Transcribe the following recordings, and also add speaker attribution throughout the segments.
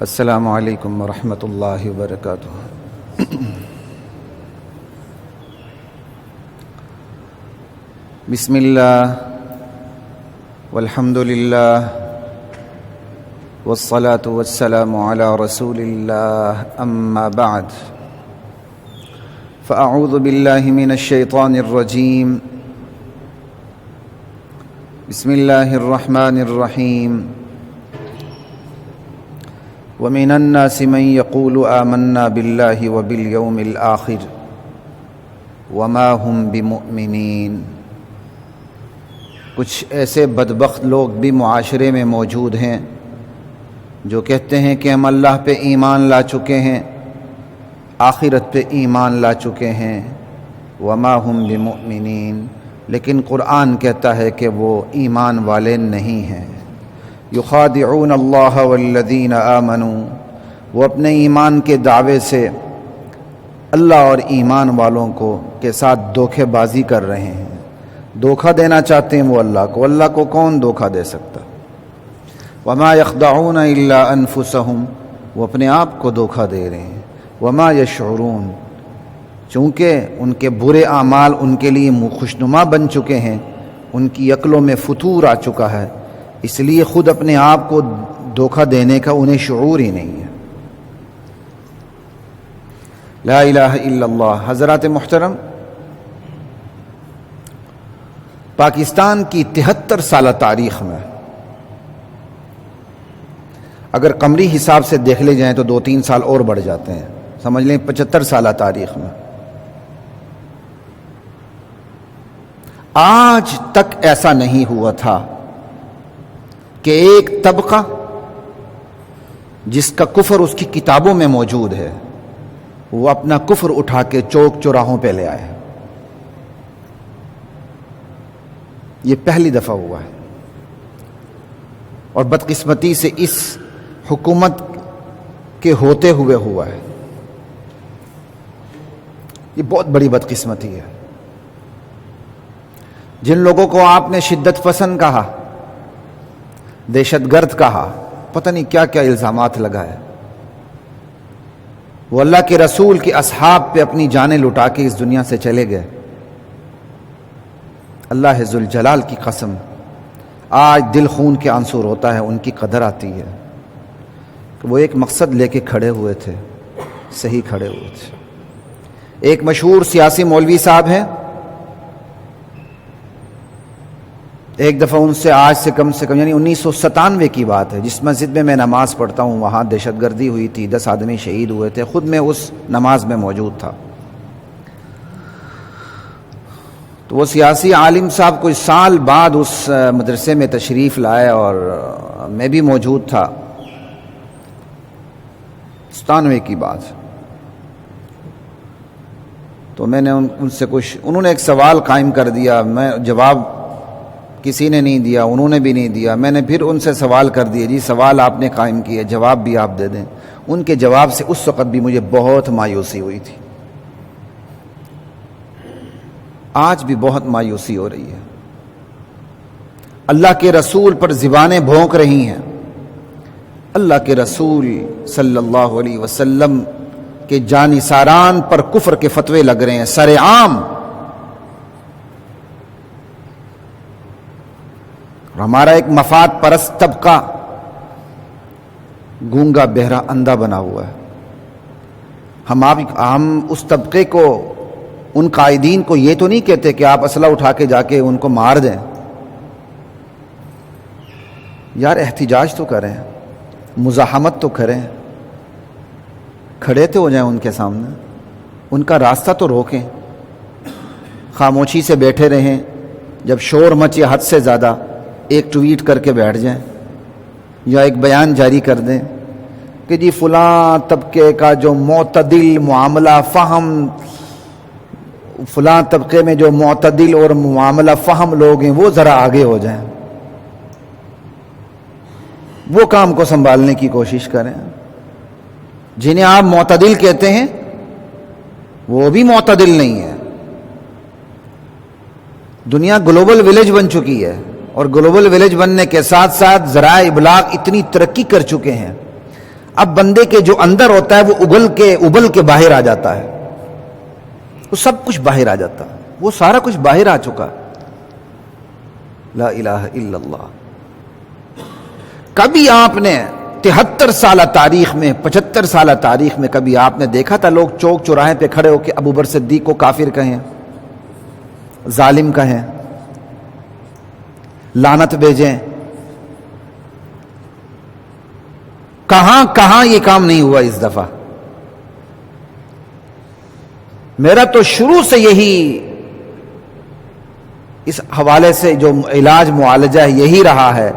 Speaker 1: السلام علیکم ورحمۃ اللہ وبرکاتہ۔ بسم اللہ والحمد للہ والصلاة والسلام علی رسول اللہ، اما بعد فاعوذ باللہ من الشیطان الرجیم، بسم اللہ الرحمن الرحیم۔ ومن الناس من يقول آمنا بالله وباليوم الآخر وما هم بمؤمنین۔ کچھ ایسے بدبخت لوگ بھی معاشرے میں موجود ہیں جو کہتے ہیں کہ ہم اللہ پہ ایمان لا چکے ہیں، آخرت پہ ایمان لا چکے ہیں، وما هم بمؤمنین، لیکن قرآن کہتا ہے کہ وہ ایمان والے نہیں ہیں۔ یخادعون اللہ والذین آمنوا، وہ اپنے ایمان کے دعوے سے اللہ اور ایمان والوں کے ساتھ دھوکے بازی کر رہے ہیں، دھوکہ دینا چاہتے ہیں وہ اللہ کو کون دھوکہ دے سکتا؟ وما یخدعون الا انفسہم، وہ اپنے آپ کو دھوکہ دے رہے ہیں۔ وما یشعرون، چونکہ ان کے برے اعمال ان کے لیے خوشنما بن چکے ہیں، ان کی عقلوں میں فتور آ چکا ہے، اس لیے خود اپنے آپ کو دھوکہ دینے کا انہیں شعور ہی نہیں ہے۔ لا الہ الا اللہ۔ حضرات محترم، پاکستان کی 73 سالہ تاریخ میں اگر قمری حساب سے دیکھ لے جائیں تو 2-3 سال اور بڑھ جاتے ہیں، سمجھ لیں 75 سالہ تاریخ میں آج تک ایسا نہیں ہوا تھا کہ ایک طبقہ جس کا کفر اس کی کتابوں میں موجود ہے وہ اپنا کفر اٹھا کے چوک چوراہوں پہ لے آئے۔ یہ پہلی دفعہ ہوا ہے، اور بدقسمتی سے اس حکومت کے ہوتے ہوئے ہوا ہے۔ یہ بہت بڑی بدقسمتی ہے۔ جن لوگوں کو آپ نے شدت پسند کہا، دہشت گرد کہا، پتہ نہیں کیا کیا الزامات لگائے، وہ اللہ کے رسول کے اصحاب پہ اپنی جانیں لٹا کے اس دنیا سے چلے گئے۔ اللہ ذوالجلال کی قسم، آج دل خون کے آنسو روتا ہے، ان کی قدر آتی ہے کہ وہ ایک مقصد لے کے کھڑے ہوئے تھے، صحیح کھڑے ہوئے تھے۔ ایک مشہور سیاسی مولوی صاحب ہیں، ایک دفعہ ان سے آج سے کم یعنی 1997 کی بات ہے، جس مسجد میں نماز پڑھتا ہوں وہاں دہشت گردی ہوئی تھی، 10 آدمی شہید ہوئے تھے، خود میں اس نماز میں موجود تھا۔ تو وہ سیاسی عالم صاحب کچھ سال بعد اس مدرسے میں تشریف لائے اور میں بھی موجود تھا، 97 کی بات۔ تو میں نے ان سے انہوں نے ایک سوال قائم کر دیا، میں جواب کسی نے نہیں دیا، انہوں نے بھی نہیں دیا، میں نے پھر ان سے سوال کر دیا، جی سوال آپ نے قائم کیا، جواب بھی آپ دے دیں۔ ان کے جواب سے اس وقت بھی مجھے بہت مایوسی ہوئی تھی، آج بھی بہت مایوسی ہو رہی ہے۔ اللہ کے رسول پر زبانیں بھونک رہی ہیں، اللہ کے رسول صلی اللہ علیہ وسلم کے جانثاران پر کفر کے فتوے لگ رہے ہیں سر عام۔ ہمارا ایک مفاد پرست طبقہ گونگا بہرا اندھا بنا ہوا ہے۔ ہم اس طبقے کو، ان قائدین کو یہ تو نہیں کہتے کہ آپ اسلحہ اٹھا کے جا کے ان کو مار دیں، یار احتجاج تو کریں، مزاحمت تو کریں، کھڑے تو ہو جائیں ان کے سامنے، ان کا راستہ تو روکیں، خاموشی سے بیٹھے رہیں، جب شور مچے حد سے زیادہ ایک ٹویٹ کر کے بیٹھ جائیں یا ایک بیان جاری کر دیں کہ جی فلاں طبقے کا جو معتدل معاملہ فہم، فلاں طبقے میں جو معتدل اور معاملہ فہم لوگ ہیں وہ ذرا آگے ہو جائیں، وہ کام کو سنبھالنے کی کوشش کریں۔ جنہیں آپ معتدل کہتے ہیں وہ بھی معتدل نہیں ہے۔ دنیا گلوبل ولیج بن چکی ہے، اور گلوبل ولیج بننے کے ساتھ ساتھ ذرائع ابلاغ اتنی ترقی کر چکے ہیں، اب بندے کے جو اندر ہوتا ہے وہ ابل کے باہر آ جاتا ہے، وہ سب کچھ باہر آ جاتا ہے، وہ سارا کچھ باہر آ چکا۔ لا الہ الا اللہ۔ کبھی آپ نے 73 سالہ تاریخ میں، 75 سالہ تاریخ میں کبھی آپ نے دیکھا تھا لوگ چوک چوراہے پہ کھڑے ہو کے ابو بکر صدیق کو کافر کہیں، ظالم کہیں، لعنت بھیجیں؟ کہاں یہ کام نہیں ہوا اس دفعہ؟ میرا تو شروع سے یہی اس حوالے سے جو علاج معالجہ ہے یہی رہا ہے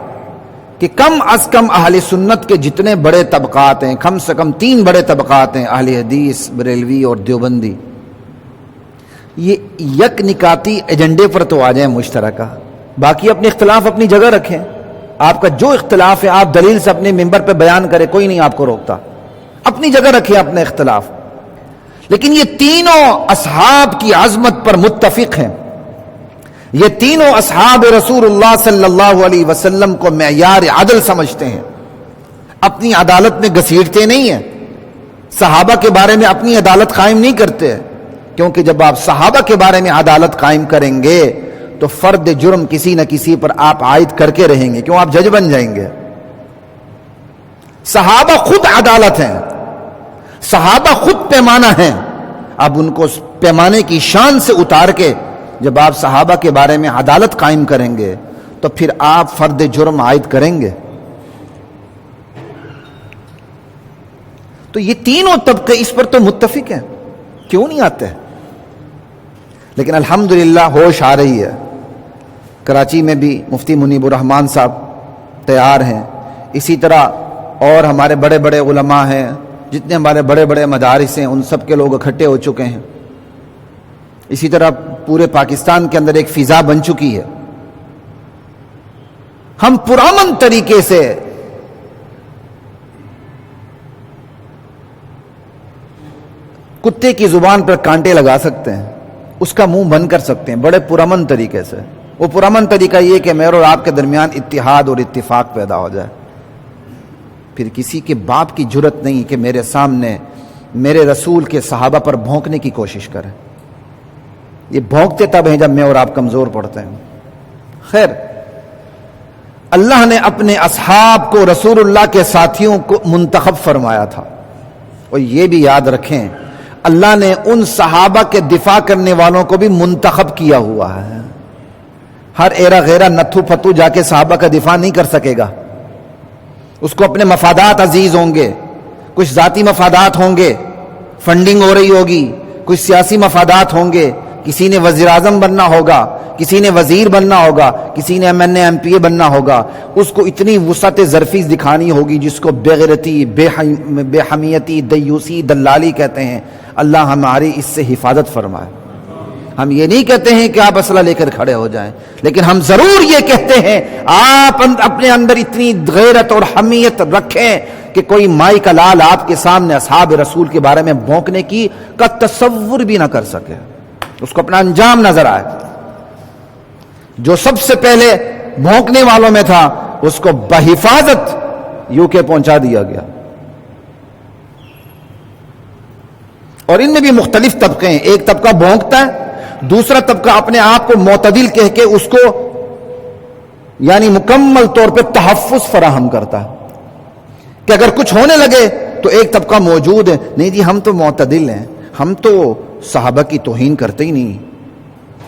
Speaker 1: کہ کم از کم اہل سنت کے جتنے بڑے طبقات ہیں، کم سے کم 3 بڑے طبقات ہیں، اہل حدیث، بریلوی اور دیوبندی، یہ یک نکاتی ایجنڈے پر تو آ جائیں مشترکہ۔ باقی اپنے اختلاف اپنی جگہ رکھیں، آپ کا جو اختلاف ہے آپ دلیل سے اپنے ممبر پہ بیان کریں، کوئی نہیں آپ کو روکتا، اپنی جگہ رکھیں اپنے اختلاف۔ لیکن یہ تینوں اصحاب کی عظمت پر متفق ہیں، یہ تینوں اصحاب رسول اللہ صلی اللہ علیہ وسلم کو معیار عدل سمجھتے ہیں، اپنی عدالت میں گھسیٹتے نہیں ہیں، صحابہ کے بارے میں اپنی عدالت قائم نہیں کرتے، کیونکہ جب آپ صحابہ کے بارے میں عدالت قائم کریں گے تو فرد جرم کسی نہ کسی پر آپ عائد کر کے رہیں گے، کیوں آپ جج بن جائیں گے۔ صحابہ خود عدالت ہیں، صحابہ خود پیمانہ ہیں، اب ان کو پیمانے کی شان سے اتار کے جب آپ صحابہ کے بارے میں عدالت قائم کریں گے تو پھر آپ فرد جرم عائد کریں گے۔ تو یہ تینوں طبقے اس پر تو متفق ہیں، کیوں نہیں آتے؟ لیکن الحمدللہ ہوش آ رہی ہے، کراچی میں بھی مفتی منیب الرحمان صاحب تیار ہیں، اسی طرح اور ہمارے بڑے بڑے علماء ہیں، جتنے ہمارے بڑے بڑے مدارس ہیں ان سب کے لوگ اکٹھے ہو چکے ہیں، اسی طرح پورے پاکستان کے اندر ایک فضا بن چکی ہے۔ ہم پرامن طریقے سے کتے کی زبان پر کانٹے لگا سکتے ہیں، اس کا منہ بند کر سکتے ہیں بڑے پرامن طریقے سے۔ وہ پرامن طریقہ یہ کہ میرے اور آپ کے درمیان اتحاد اور اتفاق پیدا ہو جائے، پھر کسی کے باپ کی جرت نہیں کہ میرے سامنے میرے رسول کے صحابہ پر بھونکنے کی کوشش کرے۔ یہ بھونکتے تب ہیں جب میں اور آپ کمزور پڑتے ہیں۔ خیر، اللہ نے اپنے اصحاب کو رسول اللہ کے ساتھیوں کو منتخب فرمایا تھا، اور یہ بھی یاد رکھیں اللہ نے ان صحابہ کے دفاع کرنے والوں کو بھی منتخب کیا ہوا ہے۔ ہر ایرا غیرہ نتھو پھتو جا کے صحابہ کا دفاع نہیں کر سکے گا، اس کو اپنے مفادات عزیز ہوں گے، کچھ ذاتی مفادات ہوں گے، فنڈنگ ہو رہی ہوگی، کچھ سیاسی مفادات ہوں گے، کسی نے وزیر اعظم بننا ہوگا، کسی نے وزیر بننا ہوگا، کسی نے ایم پی اے بننا ہوگا، اس کو اتنی وسعت ظرفی دکھانی ہوگی جس کو بےغیرتی، بے حمیتی، دیوسی، دلالی کہتے ہیں۔ اللہ ہماری اس سے حفاظت فرمائے۔ ہم یہ نہیں کہتے ہیں کہ آپ اسلحہ لے کر کھڑے ہو جائیں، لیکن ہم ضرور یہ کہتے ہیں آپ اپنے اندر اتنی غیرت اور حمیت رکھیں کہ کوئی مائی کا لال آپ کے سامنے اصحاب رسول کے بارے میں بھونکنے کا تصور بھی نہ کر سکے، اس کو اپنا انجام نظر آئے۔ جو سب سے پہلے بھونکنے والوں میں تھا اس کو بحفاظت UK پہنچا دیا گیا۔ اور ان میں بھی مختلف طبقے ہیں، ایک طبقہ بھونکتا ہے، دوسرا طبقہ اپنے آپ کو معتدل کہہ کے اس کو یعنی مکمل طور پہ تحفظ فراہم کرتا ہے کہ اگر کچھ ہونے لگے تو ایک طبقہ موجود ہے، نہیں جی ہم تو معتدل ہیں، ہم تو صحابہ کی توہین کرتے ہی نہیں،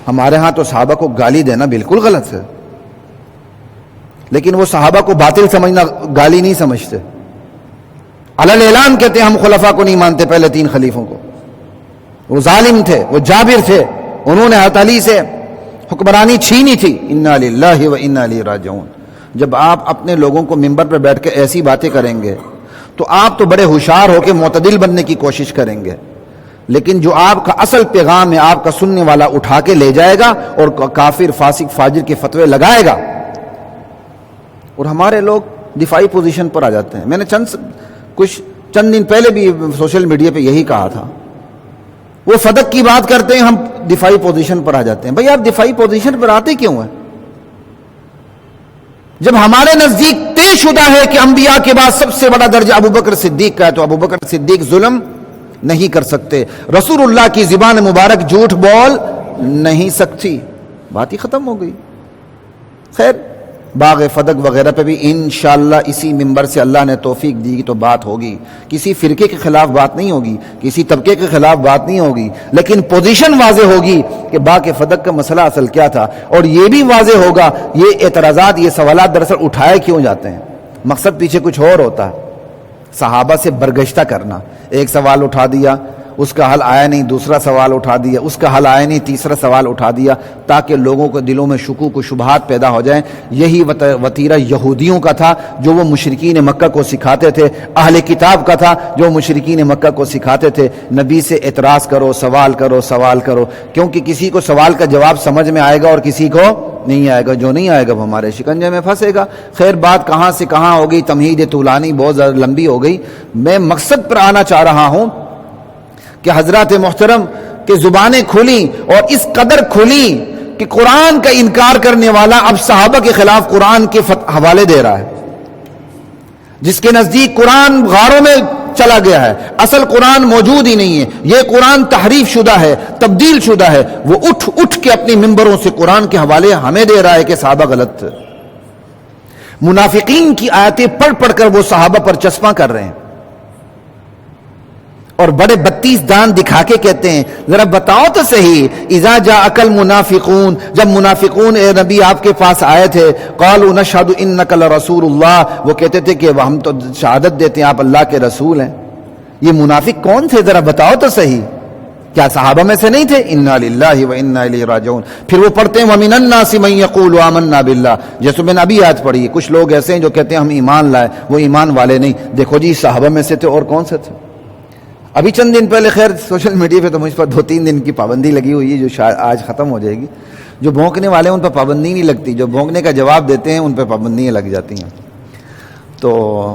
Speaker 1: ہمارے ہاں تو صحابہ کو گالی دینا بالکل غلط ہے، لیکن وہ صحابہ کو باطل سمجھنا گالی نہیں سمجھتے، علل اعلان کہتے ہیں ہم خلفاء کو نہیں مانتے، پہلے 3 خلیفوں کو، وہ ظالم تھے، وہ جابر تھے، انہوں نے حضرت علی سے حکمرانی چھینی تھی، انا للہ و انا الیہ راجعون۔ جب آپ اپنے لوگوں کو ممبر پر بیٹھ کے ایسی باتیں کریں گے تو آپ تو بڑے ہوشیار ہو کے معتدل بننے کی کوشش کریں گے، لیکن جو آپ کا اصل پیغام ہے آپ کا سننے والا اٹھا کے لے جائے گا اور کافر فاسق فاجر کے فتوے لگائے گا، اور ہمارے لوگ دفاعی پوزیشن پر آ جاتے ہیں۔ میں نے چند دن پہلے بھی سوشل میڈیا پہ یہی کہا تھا، وہ فدق کی بات کرتے ہیں، ہم دفاعی پوزیشن پر آ جاتے ہیں۔ بھئی آپ دفاعی پوزیشن پر آتے کیوں ہیں؟ جب ہمارے نزدیک طے شدہ ہے کہ انبیاء کے بعد سب سے بڑا درجہ ابوبکر صدیق کا ہے، تو ابوبکر صدیق ظلم نہیں کر سکتے، رسول اللہ کی زبان مبارک جھوٹ بول نہیں سکتی، بات ہی ختم ہو گئی۔ خیر باغ فدق وغیرہ پہ بھی انشاءاللہ اسی منبر سے اللہ نے توفیق دی تو بات ہوگی، کسی فرقے کے خلاف بات نہیں ہوگی، کسی طبقے کے خلاف بات نہیں ہوگی، لیکن پوزیشن واضح ہوگی کہ باغ فدق کا مسئلہ اصل کیا تھا، اور یہ بھی واضح ہوگا یہ اعتراضات، یہ سوالات دراصل اٹھائے کیوں جاتے ہیں، مقصد پیچھے کچھ اور ہوتا ہے، صحابہ سے برگشتہ کرنا، ایک سوال اٹھا دیا اس کا حل آیا نہیں، دوسرا سوال اٹھا دیا اس کا حل آیا نہیں، تیسرا سوال اٹھا دیا، تاکہ لوگوں کے دلوں میں شکوک و شبہات پیدا ہو جائیں۔ یہی وتیرہ یہودیوں کا تھا جو وہ مشرکین مکہ کو سکھاتے تھے، اہل کتاب کا تھا جو مشرکین مکہ کو سکھاتے تھے، نبی سے اعتراض کرو، سوال کرو، سوال کرو، کیونکہ کسی کو سوال کا جواب سمجھ میں آئے گا اور کسی کو نہیں آئے گا، جو نہیں آئے گا وہ ہمارے شکنجے میں پھنسے گا۔ خیر بات کہاں سے کہاں ہو گئی، تمہید طولانی بہت زیادہ لمبی ہو گئی، میں مقصد پر آنا چاہ رہا ہوں کہ حضرات محترم کہ زبانیں کھلی اور اس قدر کھلی کہ قرآن کا انکار کرنے والا اب صحابہ کے خلاف قرآن کے حوالے دے رہا ہے، جس کے نزدیک قرآن غاروں میں چلا گیا ہے، اصل قرآن موجود ہی نہیں ہے، یہ قرآن تحریف شدہ ہے، تبدیل شدہ ہے، وہ اٹھ کے اپنی منبروں سے قرآن کے حوالے ہمیں دے رہا ہے کہ صحابہ غلط تھے۔ منافقین کی آیتیں پڑھ کر وہ صحابہ پر چسپاں کر رہے ہیں، اور بڑے 32 دان دکھا کے کہتے ہیں ذرا بتاؤ تو صحیح، اذا جاءک المنافقون، جب منافقون اے نبی آپ کے پاس آئے تھے، قالوا نشہد انک لرسول اللہ، وہ کہتے تھے کہ ہم تو شہادت دیتے ہیں آپ اللہ کے رسول ہیں۔ یہ منافق کون تھے ذرا بتاؤ تو صحیح، کیا صحابہ میں سے نہیں تھے؟ انا للہ و انا الیہ راجعون۔ پھر وہ پڑھتے ہیں ومن الناس من یقول آمنا باللہ، جیسے میں نے ابھی آیت پڑھی ہے، کچھ لوگ ایسے ہیں جو کہتے ہیں ہم ایمان لائے، وہ ایمان والے نہیں۔ دیکھو جی صحابہ میں سے تھے اور کون سے تھے؟ ابھی چند دن پہلے، خیر سوشل میڈیا پہ تو مجھ پر 2-3 دن کی پابندی لگی ہوئی ہے جو شاید آج ختم ہو جائے گی، جو بھونکنے والے ہیں ان پہ پابندی نہیں لگتی، جو بھونکنے کا جواب دیتے ہیں ان پہ پابندیاں لگ جاتی ہیں۔ تو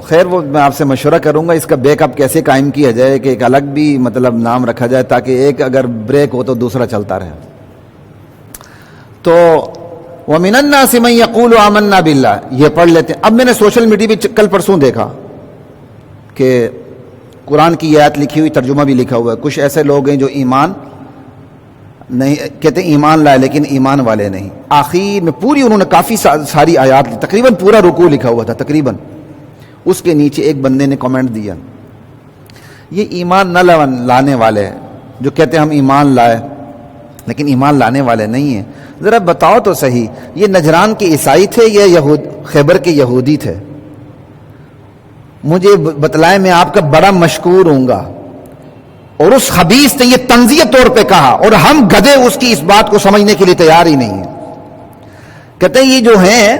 Speaker 1: خیر وہ میں آپ سے مشورہ کروں گا اس کا بیک اپ کیسے قائم کیا جائے کہ ایک الگ بھی مطلب نام رکھا جائے تاکہ ایک اگر بریک ہو تو دوسرا چلتا رہے۔ تو وَمِنَ النَّاسِ مَن يَقُولُ آمَنَّا بِاللَّهِ، یہ پڑھ لیتے ہیں۔ اب میں نے سوشل میڈیا پہ کل پرسوں دیکھا کہ قرآن کی آیت لکھی ہوئی، ترجمہ بھی لکھا ہوا ہے، کچھ ایسے لوگ ہیں جو ایمان نہیں کہتے، ایمان لائے لیکن ایمان والے نہیں۔ آخر میں پوری انہوں نے کافی ساری آیات لی، تقریباً پورا رکوع لکھا ہوا تھا تقریباً، اس کے نیچے ایک بندے نے کمنٹ دیا، یہ ایمان نہ لانے والے ہیں جو کہتے ہیں ہم ایمان لائے لیکن ایمان لانے والے نہیں ہیں، ذرا بتاؤ تو صحیح یہ نجران کے عیسائی تھے یا خیبر کے یہودی تھے؟ مجھے بتلائے، میں آپ کا بڑا مشکور ہوں گا۔ اور اس خبیث نے یہ تنزیہ طور پہ کہا، اور ہم گدھے اس کی اس بات کو سمجھنے کے لیے تیار ہی نہیں ہیں۔ کہتے ہیں یہ جو ہیں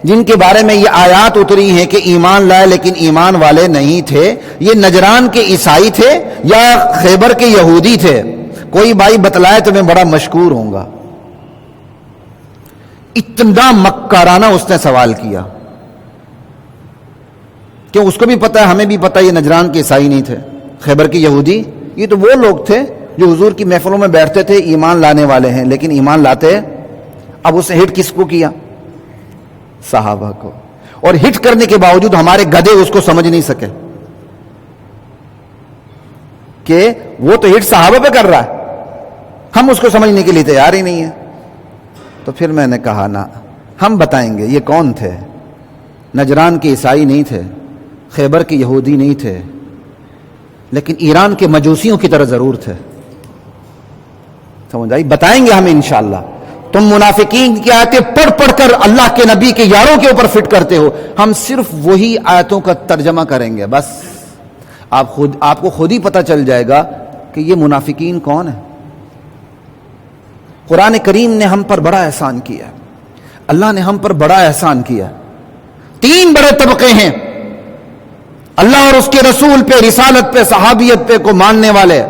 Speaker 1: جن کے بارے میں یہ آیات اتری ہیں کہ ایمان لائے لیکن ایمان والے نہیں تھے، یہ نجران کے عیسائی تھے یا خیبر کے یہودی تھے؟ کوئی بھائی بتلائے تو میں بڑا مشکور ہوں گا۔ اتنا مکارانہ اس نے سوال کیا، کیوں اس کو بھی پتا ہے، ہمیں بھی پتا ہے یہ نجران کے عیسائی نہیں تھے، خیبر کے یہودی، یہ تو وہ لوگ تھے جو حضور کی محفلوں میں بیٹھتے تھے، ایمان لانے والے ہیں لیکن ایمان لاتے۔ اب اسے ہٹ کس کو کیا؟ صحابہ کو، اور ہٹ کرنے کے باوجود ہمارے گدھے اس کو سمجھ نہیں سکے کہ وہ تو ہٹ صحابہ پہ کر رہا ہے، ہم اس کو سمجھنے کے لیے تیار ہی نہیں ہیں۔ تو پھر میں نے کہا نا، ہم بتائیں گے یہ کون تھے۔ نجران کے عیسائی نہیں تھے، خیبر کے یہودی نہیں تھے، لیکن ایران کے مجوسیوں کی طرح ضرور تھے۔ سمجھ آئی؟ بتائیں گے ہم انشاءاللہ۔ تم منافقین کی آیتیں پڑھ کر اللہ کے نبی کے یاروں کے اوپر فٹ کرتے ہو، ہم صرف وہی آیتوں کا ترجمہ کریں گے، بس آپ کو خود ہی پتہ چل جائے گا کہ یہ منافقین کون ہیں۔ قرآن کریم نے ہم پر بڑا احسان کیا، اللہ نے ہم پر بڑا احسان کیا۔ 3 بڑے طبقے ہیں اللہ اور اس کے رسول پہ، رسالت پہ، صحابیت پہ کو ماننے والے،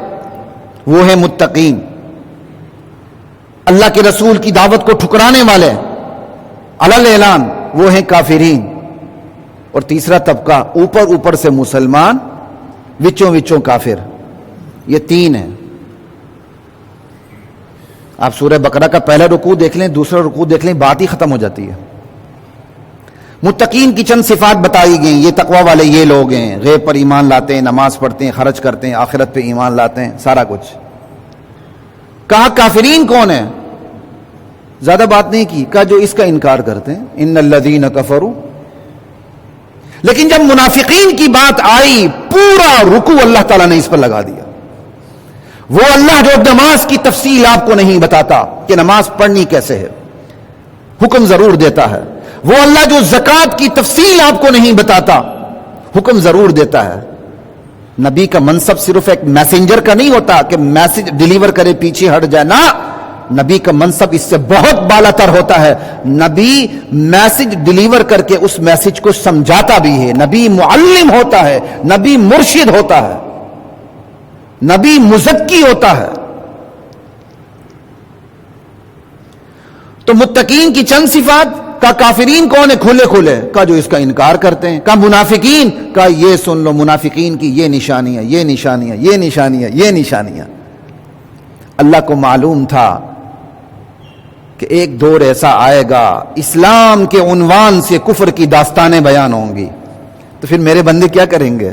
Speaker 1: وہ ہیں متقین، اللہ کے رسول کی دعوت کو ٹھکرانے والے علل اعلان وہ ہیں کافرین، اور تیسرا طبقہ اوپر سے مسلمان، وچوں کافر، یہ 3 ہیں۔ آپ سورہ بقرہ کا پہلا رکوع دیکھ لیں، دوسرا رکوع دیکھ لیں، بات ہی ختم ہو جاتی ہے۔ متقین کی چند صفات بتائی گئیں، یہ تقوی والے یہ لوگ ہیں، غیب پر ایمان لاتے ہیں، نماز پڑھتے ہیں، خرچ کرتے ہیں، آخرت پہ ایمان لاتے ہیں، سارا کچھ۔ کہا کافرین کون ہیں؟ زیادہ بات نہیں کی، کہا جو اس کا انکار کرتے ہیں، ان الذین کفروا۔ لیکن جب منافقین کی بات آئی، پورا رکوع اللہ تعالیٰ نے اس پر لگا دیا۔ وہ اللہ جو نماز کی تفصیل آپ کو نہیں بتاتا کہ نماز پڑھنی کیسے ہے، حکم ضرور دیتا ہے۔ وہ اللہ جو زکوٰۃ کی تفصیل آپ کو نہیں بتاتا، حکم ضرور دیتا ہے۔ نبی کا منصب صرف ایک میسنجر کا نہیں ہوتا کہ میسج ڈیلیور کرے پیچھے ہٹ جائے، نہ، نبی کا منصب اس سے بہت بالا تر ہوتا ہے۔ نبی میسج ڈیلیور کر کے اس میسج کو سمجھاتا بھی ہے، نبی معلم ہوتا ہے، نبی مرشد ہوتا ہے، نبی مزکی ہوتا ہے۔ تو متقین کی چند صفات، کا کافرین کون ہے؟ کھلے کھلے، کا جو اس کا انکار کرتے ہیں۔ کا منافقین، کا یہ سن لو منافقین کی یہ نشانیاں، یہ نشانیاں، یہ نشانیاں، یہ نشانیاں۔ اللہ کو معلوم تھا کہ ایک دور ایسا آئے گا اسلام کے عنوان سے کفر کی داستانیں بیان ہوں گی، تو پھر میرے بندے کیا کریں گے؟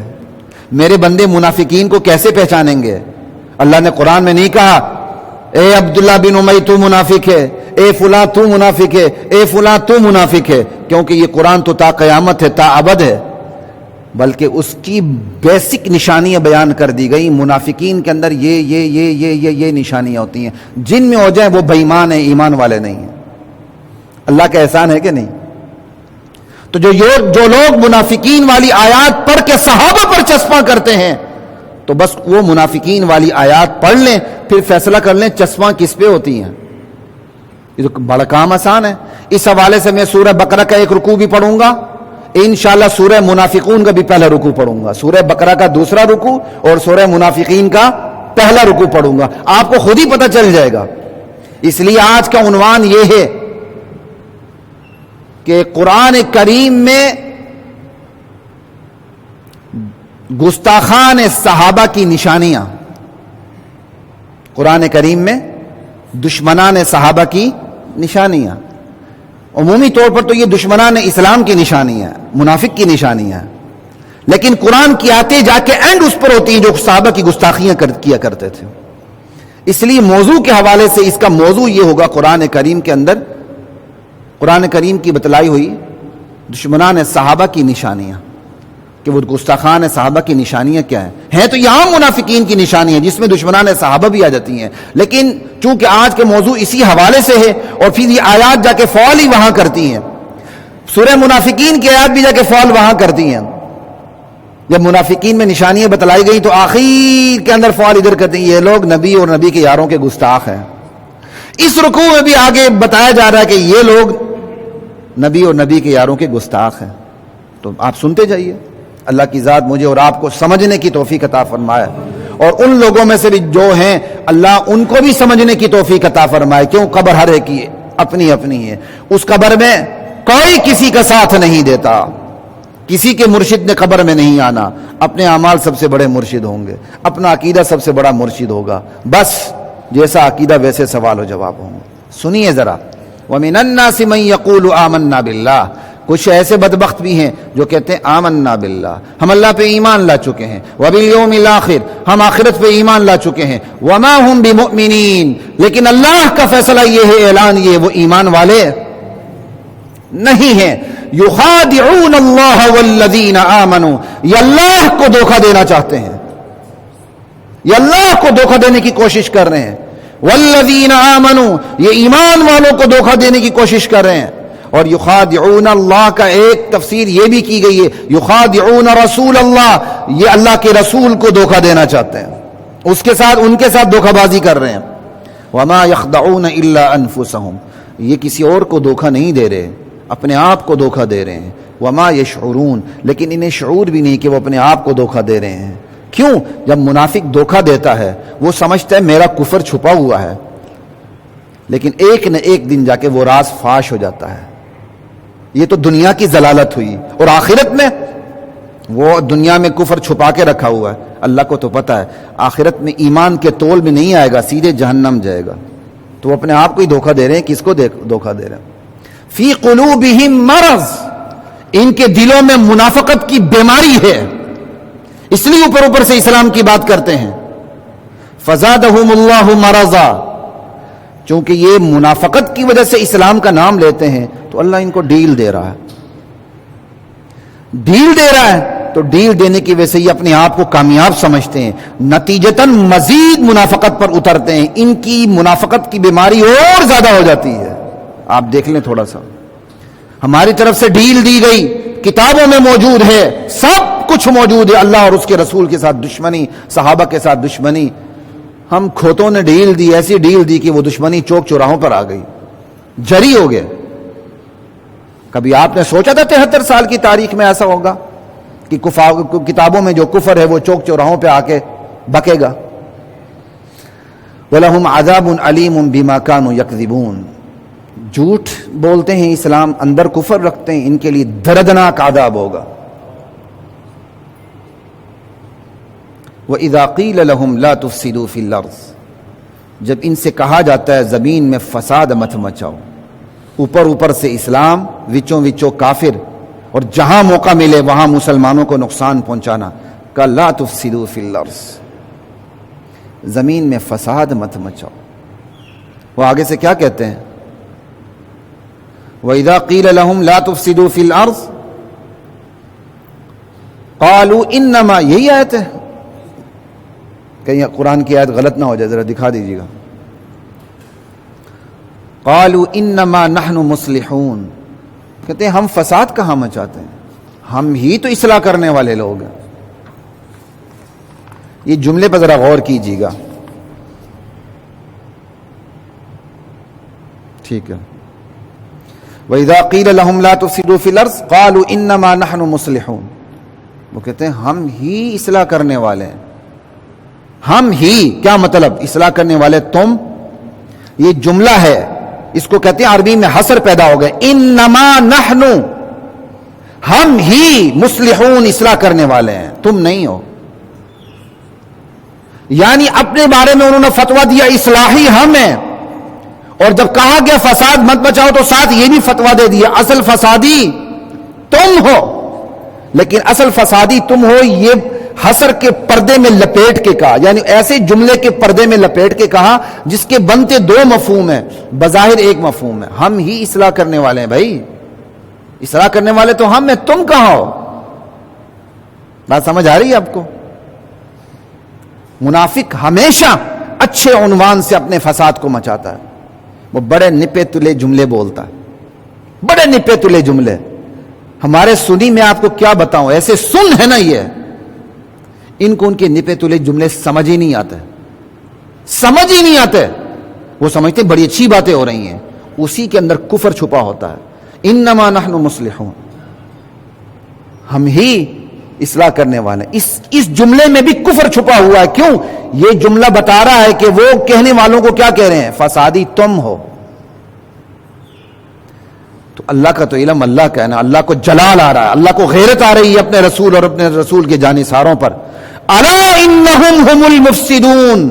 Speaker 1: میرے بندے منافقین کو کیسے پہچانیں گے؟ اللہ نے قرآن میں نہیں کہا اے عبداللہ بن امی تو منافق ہے، اے فلاں تو منافق ہے، اے فلاں تو منافق ہے، کیونکہ یہ قرآن تو تا قیامت ہے، تا ابد ہے، بلکہ اس کی بیسک نشانیاں بیان کر دی گئی۔ منافقین کے اندر یہ نشانیاں ہوتی ہیں، جن میں ہو جائیں وہ بے ایمان ہیں، ایمان والے نہیں ہیں۔ اللہ کا احسان ہے کہ نہیں؟ تو جو لوگ منافقین والی آیات پڑھ کے صحابہ پر چسپاں کرتے ہیں، تو بس وہ منافقین والی آیات پڑھ لیں، پھر فیصلہ کر لیں چسپاں کس پہ ہوتی ہیں۔ یہ تو بڑا کام آسان ہے۔ اس حوالے سے میں سورہ بقرہ کا ایک رکوع بھی پڑھوں گا، انشاءاللہ سورہ منافقون کا بھی پہلا رکوع پڑھوں گا، سورہ بقرہ کا دوسرا رکوع اور سورہ منافقین کا پہلا رکوع پڑھوں گا، آپ کو خود ہی پتہ چل جائے گا۔ اس لیے آج کا عنوان یہ ہے کہ قرآن کریم میں گستاخان صحابہ کی نشانیاں، قرآن کریم میں دشمنان صحابہ کی نشانیاں۔ عمومی طور پر تو یہ دشمنان اسلام کی نشانیاں، منافق کی نشانیاں، لیکن قرآن کی آتے جا کے اینڈ اس پر ہوتی ہیں جو صحابہ کی گستاخیاں کیا کرتے تھے۔ اس لیے موضوع کے حوالے سے اس کا موضوع یہ ہوگا، قرآن کریم کے اندر قرآن کریم کی بتلائی ہوئی دشمنان صحابہ کی نشانیاں، کہ وہ گستاخان صحابہ کی نشانیاں کیا ہیں تو یہ عام منافقین کی نشانیاں جس میں دشمنان صحابہ بھی آ جاتی ہیں، لیکن چونکہ آج کے موضوع اسی حوالے سے ہے اور پھر یہ آیات جا کے فعال ہی وہاں کرتی ہیں، سورہ منافقین کی آیات بھی جا کے فعال وہاں کرتی ہیں۔ جب منافقین میں نشانیاں بتلائی گئی تو آخر کے اندر فعال ادھر کرتی ہیں، یہ لوگ نبی اور نبی کے یاروں کے گستاخ ہیں۔ اس رکوع میں بھی آگے بتایا جا رہا ہے کہ یہ لوگ نبی اور نبی کے یاروں کے گستاخ ہیں۔ تو آپ سنتے جائیے، اللہ کی ذات مجھے اور آپ کو سمجھنے کی توفیق عطا فرمائے، اور ان لوگوں میں سے بھی جو ہیں اللہ ان کو بھی سمجھنے کی توفیق عطا فرمائے۔ کیوں؟ قبر ہر ایک کی اپنی اپنی ہے، اس قبر میں کوئی کسی کا ساتھ نہیں دیتا، کسی کے مرشد نے قبر میں نہیں آنا، اپنے اعمال سب سے بڑے مرشد ہوں گے، اپنا عقیدہ سب سے بڑا مرشد ہوگا، بس جیسا عقیدہ ویسے سوال و جواب ہوں گے۔ سنیے ذرا، وَمِنَ النَّاسِ مَن يَقُولُ آمَنَّا بِاللَّهِ، کچھ ایسے بدبخت بھی ہیں جو کہتے ہیں آمنا باللہ، ہم اللہ پہ ایمان لا چکے ہیں، وبالیوم الاخر، ہم آخرت پہ ایمان لا چکے ہیں، وما ہم بمؤمنین، لیکن اللہ کا فیصلہ یہ ہے، اعلان یہ، وہ ایمان والے نہیں ہیں۔ یخادعون اللہ والذین آمنوا، یہ اللہ کو دھوکہ دینا چاہتے ہیں، یہ اللہ کو دھوکہ دینے کی کوشش کر رہے ہیں، والذین آمنوا، یہ ایمان والوں کو دھوکہ دینے کی کوشش کر رہے ہیں۔ اور یخادعون اللہ کا ایک تفسیر یہ بھی کی گئی ہے، یخادعون رسول اللہ، یہ اللہ کے رسول کو دھوکہ دینا چاہتے ہیں، اس کے ساتھ ان کے ساتھ دھوکہ بازی کر رہے ہیں۔ وما یخدعون الا انفسهم، یہ کسی اور کو دھوکہ نہیں دے رہے، اپنے آپ کو دھوکہ دے رہے ہیں۔ وما یشعرون، لیکن انہیں شعور بھی نہیں کہ وہ اپنے آپ کو دھوکہ دے رہے ہیں۔ کیوں؟ جب منافق دھوکہ دیتا ہے وہ سمجھتا ہے میرا کفر چھپا ہوا ہے، لیکن ایک نہ ایک دن جا کے وہ راز فاش ہو جاتا ہے۔ یہ تو دنیا کی ضلالت ہوئی، اور آخرت میں وہ دنیا میں کفر چھپا کے رکھا ہوا ہے، اللہ کو تو پتہ ہے آخرت میں ایمان کے تول میں نہیں آئے گا، سیدھے جہنم جائے گا۔ تو وہ اپنے آپ کو ہی دھوکہ دے رہے ہیں، کس کو دھوکہ دے رہے ہیں؟ فی قلوبہم مرض، ان کے دلوں میں منافقت کی بیماری ہے، اس لیے اوپر اوپر سے اسلام کی بات کرتے ہیں. فزادہم اللہ مرضا، چونکہ یہ منافقت کی وجہ سے اسلام کا نام لیتے ہیں تو اللہ ان کو ڈیل دے رہا ہے. ڈیل دے رہا ہے تو ڈیل دینے کی وجہ سے یہ اپنے آپ کو کامیاب سمجھتے ہیں، نتیجتاً مزید منافقت پر اترتے ہیں. ان کی منافقت کی بیماری اور زیادہ ہو جاتی ہے. آپ دیکھ لیں تھوڑا سا، ہماری طرف سے ڈیل دی گئی، کتابوں میں موجود ہے، سب کچھ موجود ہے، اللہ اور اس کے رسول کے ساتھ دشمنی، صحابہ کے ساتھ دشمنی. ہم کھوتوں نے ڈیل دی، ایسی ڈیل دی کہ وہ دشمنی چوک چوراہوں پر آ گئی، جری ہو گئے. کبھی آپ نے سوچا تھا 73 سال کی تاریخ میں ایسا ہوگا کہ کتابوں میں جو کفر ہے وہ چوک چوراہوں پہ آ کے بکے گا؟ وَلَهُمْ عَذَابٌ عَلِيمٌ بِمَا كَانُوا يَكْذِبُونَ. جھوٹ بولتے ہیں، اسلام اندر کفر رکھتے ہیں، ان کے لیے دردناک عذاب ہوگا. وَإِذَا قِيلَ لَهُمْ لَا تُفْسِدُوا فِي الْأَرْضِ، جب ان سے کہا جاتا ہے زمین میں فساد مت مچاؤ، اوپر اوپر سے اسلام، وچوں وچوں کافر، اور جہاں موقع ملے وہاں مسلمانوں کو نقصان پہنچانا. کہ لا تفسدوا فی الارض، زمین میں فساد مت مچاؤ. وہ آگے سے کیا کہتے ہیں؟ وَإِذَا قِيلَ لَهُمْ لَا تُفْسِدُوا فِي الْأَرْضِ قَالُوا إِنَّمَا، یہی آیت ہے، کہیں قرآن کی آیت غلط نہ ہو جائے، ذرا دکھا دیجیے گا. قَالُوا إِنَّمَا نَحْنُ مُصْلِحُونَ، کہتے ہیں ہم فساد کہاں مچاتے ہیں، ہم ہی تو اصلاح کرنے والے لوگ ہیں. یہ جملے پر ذرا غور کیجیے گا، ٹھیک ہے. وَإِذَا قِيلَ لَهُمْ لَا تُفْسِدُوا فِي الْأَرْضِ قَالُوا إِنَّمَا نَحْنُ مُصْلِحُونَ، وہ کہتے ہیں ہم ہی اصلاح کرنے والے ہیں. ہم ہی کیا مطلب؟ اصلاح کرنے والے تم. یہ جملہ ہے، اس کو کہتے ہیں عربی میں حصر پیدا ہو گئے. انما نحن، ہم ہی مصلحون، اصلاح کرنے والے ہیں، تم نہیں ہو. یعنی اپنے بارے میں انہوں نے فتویٰ دیا اصلاحی ہم ہیں، اور جب کہا گیا فساد مت بچاؤ تو ساتھ یہ بھی فتویٰ دے دیا اصل فسادی تم ہو. لیکن اصل فسادی تم ہو یہ حصر کے پردے میں لپیٹ کے کہا، یعنی ایسے جملے کے پردے میں لپیٹ کے کہا جس کے بنتے دو مفہوم ہیں، بظاہر ایک مفہوم ہے. ہم ہی اصلاح کرنے والے ہیں. بھائی اصلاح کرنے والے تو ہم ہیں، تم کہاں ہو؟ بات سمجھ آ رہی ہے آپ کو؟ منافق ہمیشہ اچھے عنوان سے اپنے فساد کو مچاتا ہے. وہ بڑے نپے تلے جملے بولتا ہے، بڑے نپے تلے جملے. ہمارے سنی میں آپ کو کیا بتاؤں، ایسے سن ہے نا یہ، ان کو ان کے نپے تلے جملے سمجھ ہی نہیں آتے، سمجھ ہی نہیں آتے. وہ سمجھتے بڑی اچھی باتیں ہو رہی ہیں، اسی کے اندر کفر چھپا ہوتا ہے. انما نحن مصلحون، ہم ہی اصلاح کرنے والے. اس جملے میں بھی کفر چھپا ہوا ہے. کیوں؟ یہ جملہ بتا رہا ہے کہ وہ کہنے والوں کو کیا کہہ رہے ہیں؟ فسادی تم ہو. تو اللہ کا تو علم اللہ کا ہے نا، اللہ کو جلال آ رہا ہے، اللہ کو غیرت آ رہی ہے اپنے رسول اور اپنے رسول کے جانثاروں پر. الا انہم ہم المفسدون،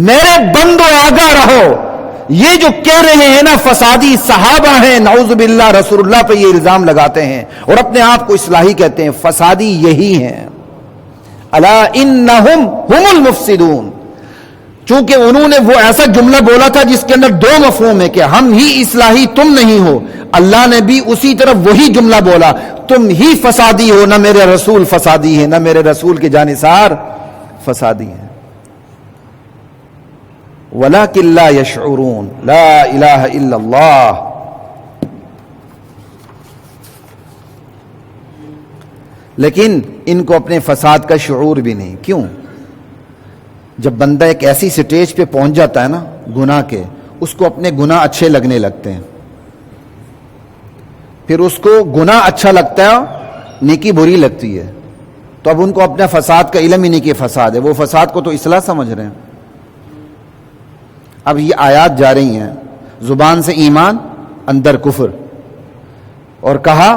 Speaker 1: میرے بندو آگاہ رہو، یہ جو کہہ رہے ہیں نا فسادی صحابہ ہیں، نعوذ باللہ رسول اللہ پہ یہ الزام لگاتے ہیں اور اپنے آپ کو اصلاحی کہتے ہیں، فسادی یہی ہیں. الا انہم ہم المفسدون، چونکہ انہوں نے وہ ایسا جملہ بولا تھا جس کے اندر دو مفہوم ہے کہ ہم ہی اصلاحی تم نہیں ہو. اللہ نے بھی اسی طرح وہی جملہ بولا، تم ہی فسادی ہو، نہ میرے رسول فسادی ہے، نہ میرے رسول کے جانثار فسادی ہیں. وَلَكِنْ لَا يَشْعُرُونَ. لا الہ الا اللہ. لیکن ان کو اپنے فساد کا شعور بھی نہیں. کیوں؟ جب بندہ ایک ایسی سٹیج پہ پہنچ جاتا ہے نا گناہ کے، اس کو اپنے گناہ اچھے لگنے لگتے ہیں. پھر اس کو گناہ اچھا لگتا ہے، نیکی بری لگتی ہے. تو اب ان کو اپنا فساد کا علم ہی نہیں کہ فساد ہے، وہ فساد کو تو اصلاح سمجھ رہے ہیں. اب یہ آیات جا رہی ہیں، زبان سے ایمان، اندر کفر، اور کہا،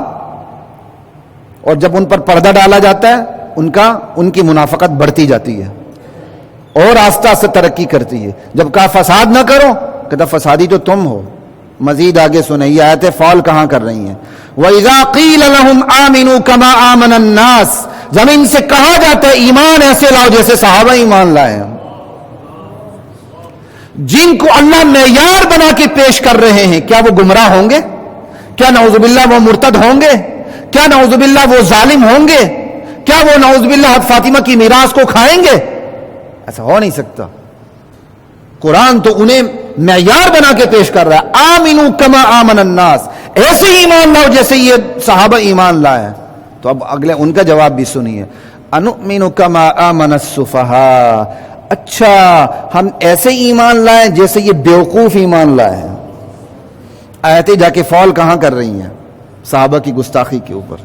Speaker 1: اور جب ان پر پردہ ڈالا جاتا ہے ان کی منافقت بڑھتی جاتی ہے اور آہستہ آہستہ ترقی کرتی ہے. جب کہا فساد نہ کرو، کہتا فسادی تو تم ہو. مزید آگے سنیں یہ آیتیں فال کہاں کر رہی ہیں. وَإِذَا قِيلَ لَهُمْ آمِنُوا كَمَا آمَنَ النَّاسِ, جب ان سے کہا جاتا ہے ایمان ایسے لاؤ جیسے صحابہ ایمان لائے ہیں, جن کو اللہ معیار بنا کے پیش کر رہے ہیں, کیا وہ گمراہ ہوں گے؟ کیا نعوذ باللہ وہ مرتد ہوں گے؟ کیا نعوذ باللہ وہ ظالم ہوں گے؟ کیا وہ نعوذ باللہ حضرت فاطمہ کی میراث کو کھائیں گے؟ ایسا ہو نہیں سکتا. قرآن تو انہیں معیار بنا کے پیش کر رہا ہے, آمنوا کما آمن الناس, ایسے ایمان لاؤ جیسے یہ صحابہ ایمان لائے. تو اب اگلے ان کا جواب بھی سنیے, انؤمن کما آمن السفہاء, اچھا ہم ایسے ایمان لائیں جیسے یہ بیوقوف ایمان لائے ہیں. آیتیں جا کے فال کہاں کر رہی ہیں؟ صحابہ کی گستاخی کے اوپر.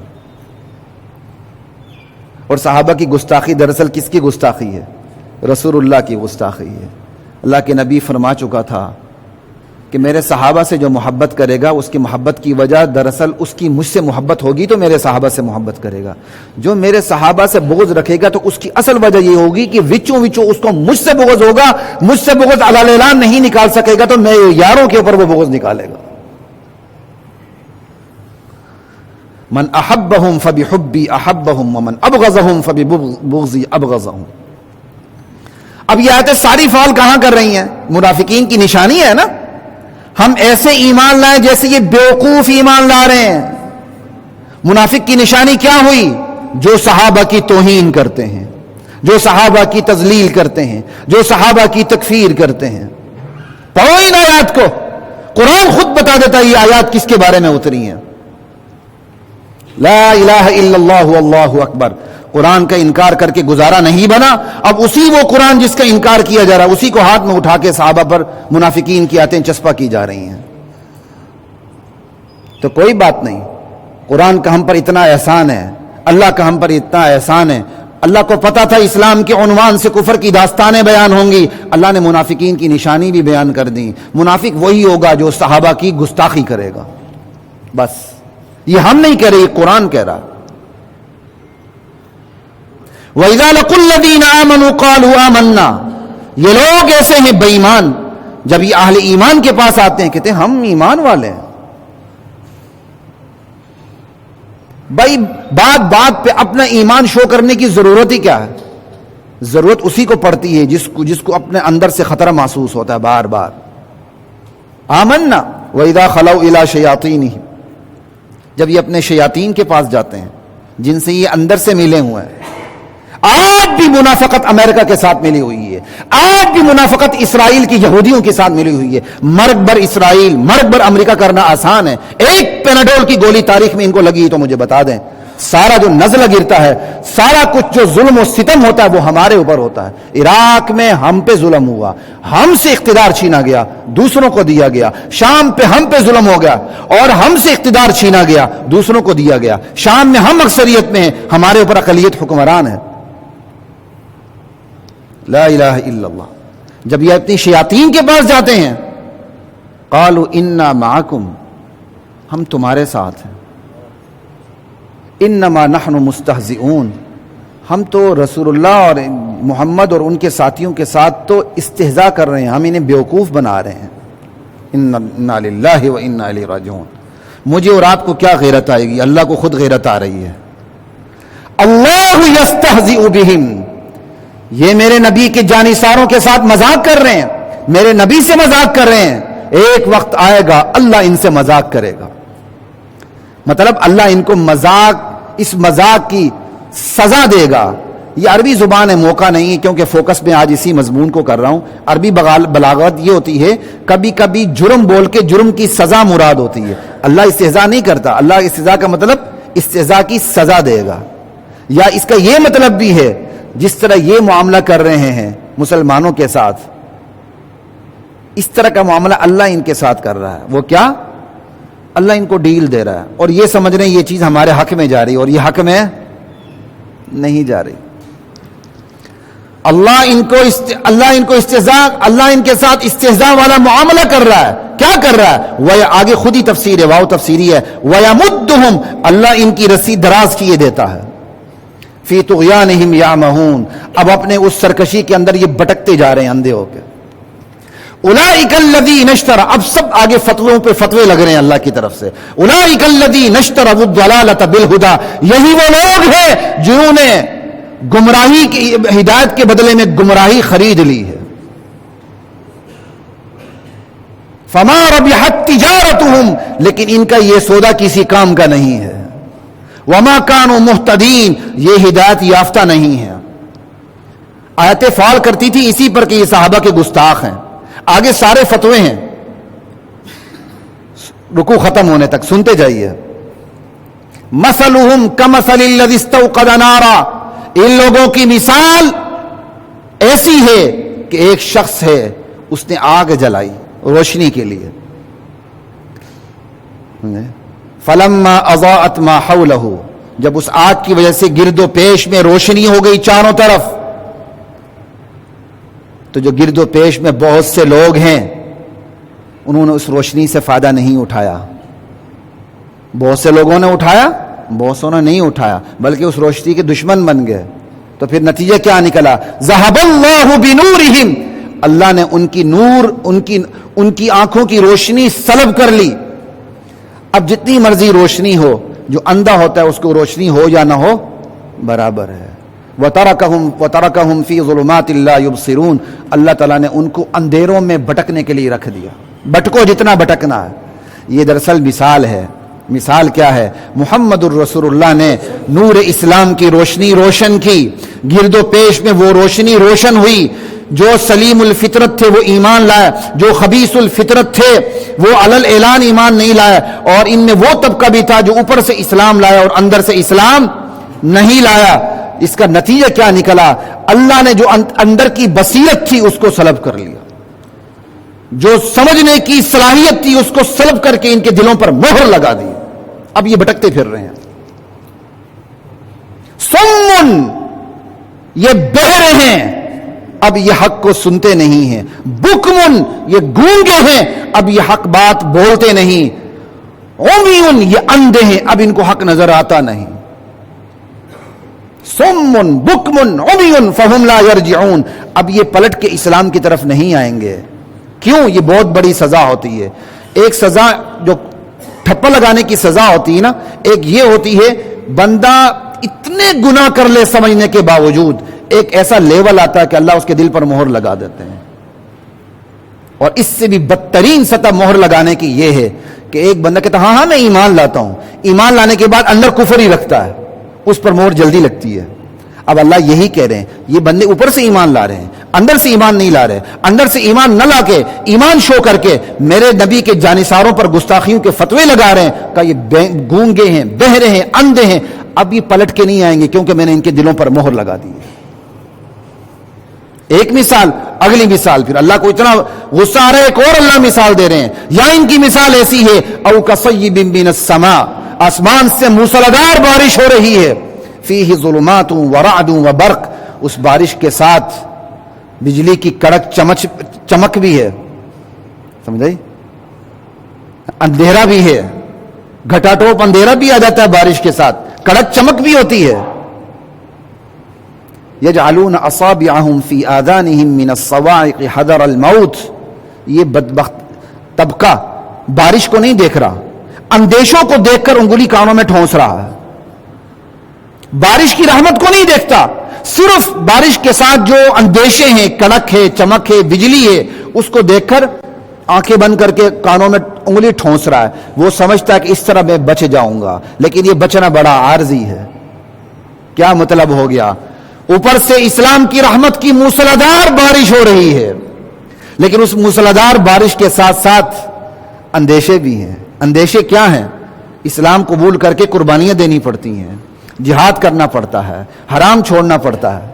Speaker 1: اور صحابہ کی گستاخی دراصل کس کی گستاخی ہے؟ رسول اللہ کی گستاخی ہے. اللہ کے نبی فرما چکا تھا کہ میرے صحابہ سے جو محبت کرے گا اس کی محبت کی وجہ دراصل اس کی مجھ سے محبت ہوگی تو میرے صحابہ سے محبت کرے گا. جو میرے صحابہ سے بغض رکھے گا تو اس کی اصل وجہ یہ ہوگی کہ وچوں اس کو مجھ سے بغض ہوگا, مجھ سے بغض علی الاعلان نہیں نکال سکے گا تو میرے یاروں کے اوپر وہ بغض نکالے گا. من احبهم فبحبی احبهم ومن ابغضهم فببغضی ابغضهم. اب یہ آیتیں ساری فعال کہاں کر رہی ہیں؟ منافقین کی نشانی ہے نا, ہم ایسے ایمان لائیں جیسے یہ بیوقوف ایمان لا رہے ہیں. منافق کی نشانی کیا ہوئی؟ جو صحابہ کی توہین کرتے ہیں, جو صحابہ کی تذلیل کرتے ہیں, جو صحابہ کی تکفیر کرتے ہیں. پڑھو ان آیات کو, قرآن خود بتا دیتا ہے یہ آیات کس کے بارے میں اتری ہیں. لا الہ الا اللہ واللہ اکبر. قرآن کا انکار کر کے گزارا نہیں بنا. اب اسی وہ قرآن جس کا انکار کیا جا رہا ہے اسی کو ہاتھ میں اٹھا کے صحابہ پر منافقین کی آیتیں چسپا کی جا رہی ہیں. تو کوئی بات نہیں, قرآن کا ہم پر اتنا احسان ہے, اللہ کا ہم پر اتنا احسان ہے. اللہ کو پتا تھا اسلام کے عنوان سے کفر کی داستانیں بیان ہوں گی, اللہ نے منافقین کی نشانی بھی بیان کر دی. منافق وہی ہوگا جو صحابہ کی گستاخی کرے گا. بس یہ ہم نہیں کہہ رہے, یہ قرآن کہہ رہا. وَإِذَا لَقُوا الَّذِينَ آمَنُوا قَالُوا آمَنَّا, یہ لوگ ایسے ہیں بے ایمان, جب یہ اہل ایمان کے پاس آتے ہیں کہتے ہیں ہم ایمان والے ہیں. بھائی بات بات پہ اپنا ایمان شو کرنے کی ضرورت ہی کیا ہے؟ ضرورت اسی کو پڑتی ہے جس کو اپنے اندر سے خطرہ محسوس ہوتا ہے بار بار. آمنا وَإِذَا خَلَوْا إِلَىٰ شَيَاطِينِهِمْ, جب یہ اپنے شیاطین کے پاس جاتے ہیں جن سے یہ اندر سے ملے ہوئے ہیں. آج بھی منافقت امریکہ کے ساتھ ملی ہوئی ہے, آج بھی منافقت اسرائیل کی یہودیوں کے ساتھ ملی ہوئی ہے. مرگ بر اسرائیل, مرگ بر امریکہ کرنا آسان ہے. ایک پیناڈول کی گولی تاریخ میں ان کو لگی تو مجھے بتا دیں, سارا جو نزلہ گرتا ہے, سارا کچھ جو ظلم و ستم ہوتا ہے وہ ہمارے اوپر ہوتا ہے. عراق میں ہم پہ ظلم ہوا, ہم سے اقتدار چھینا گیا, دوسروں کو دیا گیا. شام پہ ہم پہ ظلم ہو گیا اور ہم سے اقتدار چھینا گیا, دوسروں کو دیا گیا. شام میں ہم اکثریت میں ہیں, ہمارے اوپر اقلیت حکمران ہے. لا الہ الا اللہ. جب یہ اپنی شیاطین کے پاس جاتے ہیں قالوا انا معکم, ہم تمہارے ساتھ ہیں. انما نحن مستہزئون, ہم تو رسول اللہ اور محمد اور ان کے ساتھیوں کے ساتھ تو استہزاء کر رہے ہیں, ہم انہیں بیوقوف بنا رہے ہیں. انا للہ و انا الیہ راجعون. مجھے اور آپ کو کیا غیرت آئے گی؟ اللہ کو خود غیرت آ رہی ہے. اللہ یستہزئ بہم, یہ میرے نبی کے جانثاروں کے ساتھ مذاق کر رہے ہیں, میرے نبی سے مذاق کر رہے ہیں. ایک وقت آئے گا اللہ ان سے مذاق کرے گا. مطلب اللہ ان کو اس مذاق کی سزا دے گا. یہ عربی زبان ہے, موقع نہیں ہے کیونکہ فوکس میں آج اسی مضمون کو کر رہا ہوں. عربی بلاغت یہ ہوتی ہے, کبھی کبھی جرم بول کے جرم کی سزا مراد ہوتی ہے. اللہ استہزاء نہیں کرتا, اللہ استہزاء کا مطلب استہزاء کی سزا دے گا. یا اس کا یہ مطلب بھی ہے جس طرح یہ معاملہ کر رہے ہیں مسلمانوں کے ساتھ, اس طرح کا معاملہ اللہ ان کے ساتھ کر رہا ہے. وہ کیا؟ اللہ ان کو ڈیل دے رہا ہے اور یہ سمجھ رہے ہیں یہ چیز ہمارے حق میں جا رہی ہے, اور یہ حق میں نہیں جا رہی. اللہ ان کے ساتھ استہزاء والا معاملہ کر رہا ہے. کیا کر رہا ہے؟ وہ آگے خود ہی تفسیر ہے, واو تفسیری ہے. وَيَمُدُّهُمْ, اللہ ان کی رسی دراز کیے دیتا ہے. فی طغیانہم یعمہون, اب اپنے اس سرکشی کے اندر یہ بٹکتے جا رہے ہیں اندھے ہو کے. اولئک الذین اشتروا، اب سب آگے فتووں پہ فتوے لگ رہے ہیں اللہ کی طرف سے. اولئک الذین اشتروا الضلالۃ بالہدی، یہی وہ لوگ ہیں جنہوں نے گمراہی کی ہدایت کے بدلے میں گمراہی خرید لی ہے. فما ربحت تجارتہم، لیکن ان کا یہ سودا کسی کام کا نہیں ہے. وما کانوا مہتدین، یہ ہدایت یافتہ نہیں ہے. آیت فعال کرتی تھی اسی پر کہ یہ صحابہ کے گستاخ ہیں. آگے سارے فتوے ہیں رکوع ختم ہونے تک، سنتے جائیے. مثلہم کمثل الذی استوقد نارا، ان لوگوں کی مثال ایسی ہے کہ ایک شخص ہے اس نے آگ جلائی روشنی کے لیے. فلما اضاءت ما حولہ، جب اس آگ کی وجہ سے گرد و پیش میں روشنی ہو گئی چاروں طرف، تو جو گرد و پیش میں بہت سے لوگ ہیں انہوں نے اس روشنی سے فائدہ نہیں اٹھایا. بہت سے لوگوں نے اٹھایا، بہت سے نے نہیں اٹھایا، بلکہ اس روشنی کے دشمن بن گئے. تو پھر نتیجہ کیا نکلا؟ ذہب اللہ بنورہم، اللہ نے ان کی نور، ان کی آنکھوں کی روشنی سلب کر لی. اب جتنی مرضی روشنی ہو، جو اندھا ہوتا ہے اس کو روشنی ہو یا نہ ہو برابر ہے. وَتَرَكَهُمْ فِي ظُلُمَاتٍ لَا يُبْصِرُونَ، اللہ تعالیٰ نے ان کو اندھیروں میں بھٹکنے کے لیے رکھ دیا. بھٹکو جتنا بھٹکنا ہے. یہ دراصل مثال ہے. مثال کیا ہے؟ محمد الرسول اللہ نے نور اسلام کی روشنی روشن کی، گرد و پیش میں وہ روشنی روشن ہوئی. جو سلیم الفطرت تھے وہ ایمان لائے، جو خبیث الفطرت تھے وہ علل اعلان ایمان نہیں لائے، اور ان میں وہ طبقہ بھی تھا جو اوپر سے اسلام لایا اور اندر سے اسلام نہیں لایا. اس کا نتیجہ کیا نکلا؟ اللہ نے جو اندر کی بصیرت تھی اس کو سلب کر لیا، جو سمجھنے کی صلاحیت تھی اس کو سلب کر کے ان کے دلوں پر مہر لگا دی. اب یہ بھٹکتے پھر رہے ہیں. سمن، یہ بہرے ہیں، اب یہ حق کو سنتے نہیں ہیں. بکمن، یہ گونگے ہیں، اب یہ حق بات بولتے نہیں. عمیون، یہ اندھے ہیں، اب ان کو حق نظر آتا نہیں. سمن بکمن عمیون فہم لا یرجعون، اب یہ پلٹ کے اسلام کی طرف نہیں آئیں گے. کیوں؟ یہ بہت بڑی سزا ہوتی ہے. ایک سزا جو ٹھپا لگانے کی سزا ہوتی ہے نا، ایک یہ ہوتی ہے بندہ اتنے گناہ کر لے سمجھنے کے باوجود، ایک ایسا لیول آتا ہے کہ اللہ اس کے دل پر مہر لگا دیتے ہیں. اور اس سے بھی بدترین سطح مہر لگانے کی یہ ہے کہ ایک بندہ کہتا ہاں ہاں میں ایمان لاتا ہوں، ایمان لانے کے بعد اندر کفر ہی رکھتا ہے، اس پر مہر جلدی لگتی ہے. اب اللہ یہی کہہ رہے ہیں یہ بندے اوپر سے ایمان لا رہے ہیں، اندر سے ایمان نہیں لا رہے. اندر سے ایمان نہ لا کے ایمان شو کر کے میرے نبی کے جانثاروں پر گستاخیوں کے فتوے لگا رہے ہیں کہ یہ گونگے ہیں، بہرے ہیں، اندھے ہیں. اب یہ پلٹ کے نہیں آئیں گے کیونکہ میں نے ان کے دلوں پر مہر لگا دی ہے. ایک مثال، اگلی مثال پھر اللہ کو اتنا غصہ آ رہا ہے، ایک اور اللہ مثال دے رہے ہیں. یا ان کی مثال ایسی ہے او کصیب من السماء، آسمان سے موسلادھار بارش ہو رہی ہے، فیہ ظلمات ورعد وبرق، اس بارش کے ساتھ بجلی کی کڑک چمک بھی ہے، سمجھائی، اندھیرا بھی ہے، گھٹا ٹوپ اندھیرا بھی آ جاتا ہے بارش کے ساتھ، کڑک چمک بھی ہوتی ہے. یجعلون اصابعهم فی آذانهم من الصواعق حذر الموت، یہ بدبخت طبقہ بارش کو نہیں دیکھ رہا، اندیشوں کو دیکھ کر انگلی کانوں میں ٹھونس رہا ہے. بارش کی رحمت کو نہیں دیکھتا، صرف بارش کے ساتھ جو اندیشے ہیں، کڑک ہے، چمک ہے، بجلی ہے، اس کو دیکھ کر آنکھیں بند کر کے کانوں میں انگلی ٹھونس رہا ہے. وہ سمجھتا ہے کہ اس طرح میں بچ جاؤں گا، لیکن یہ بچنا بڑا عارضی ہے. کیا مطلب ہو گیا؟ اوپر سے اسلام کی رحمت کی موسلادھار بارش ہو رہی ہے، لیکن اس موسلادھار بارش کے ساتھ ساتھ اندیشے بھی ہیں. اندیشے کیا ہیں؟ اسلام قبول کر کے قربانیاں دینی پڑتی ہیں، جہاد کرنا پڑتا ہے، حرام چھوڑنا پڑتا ہے.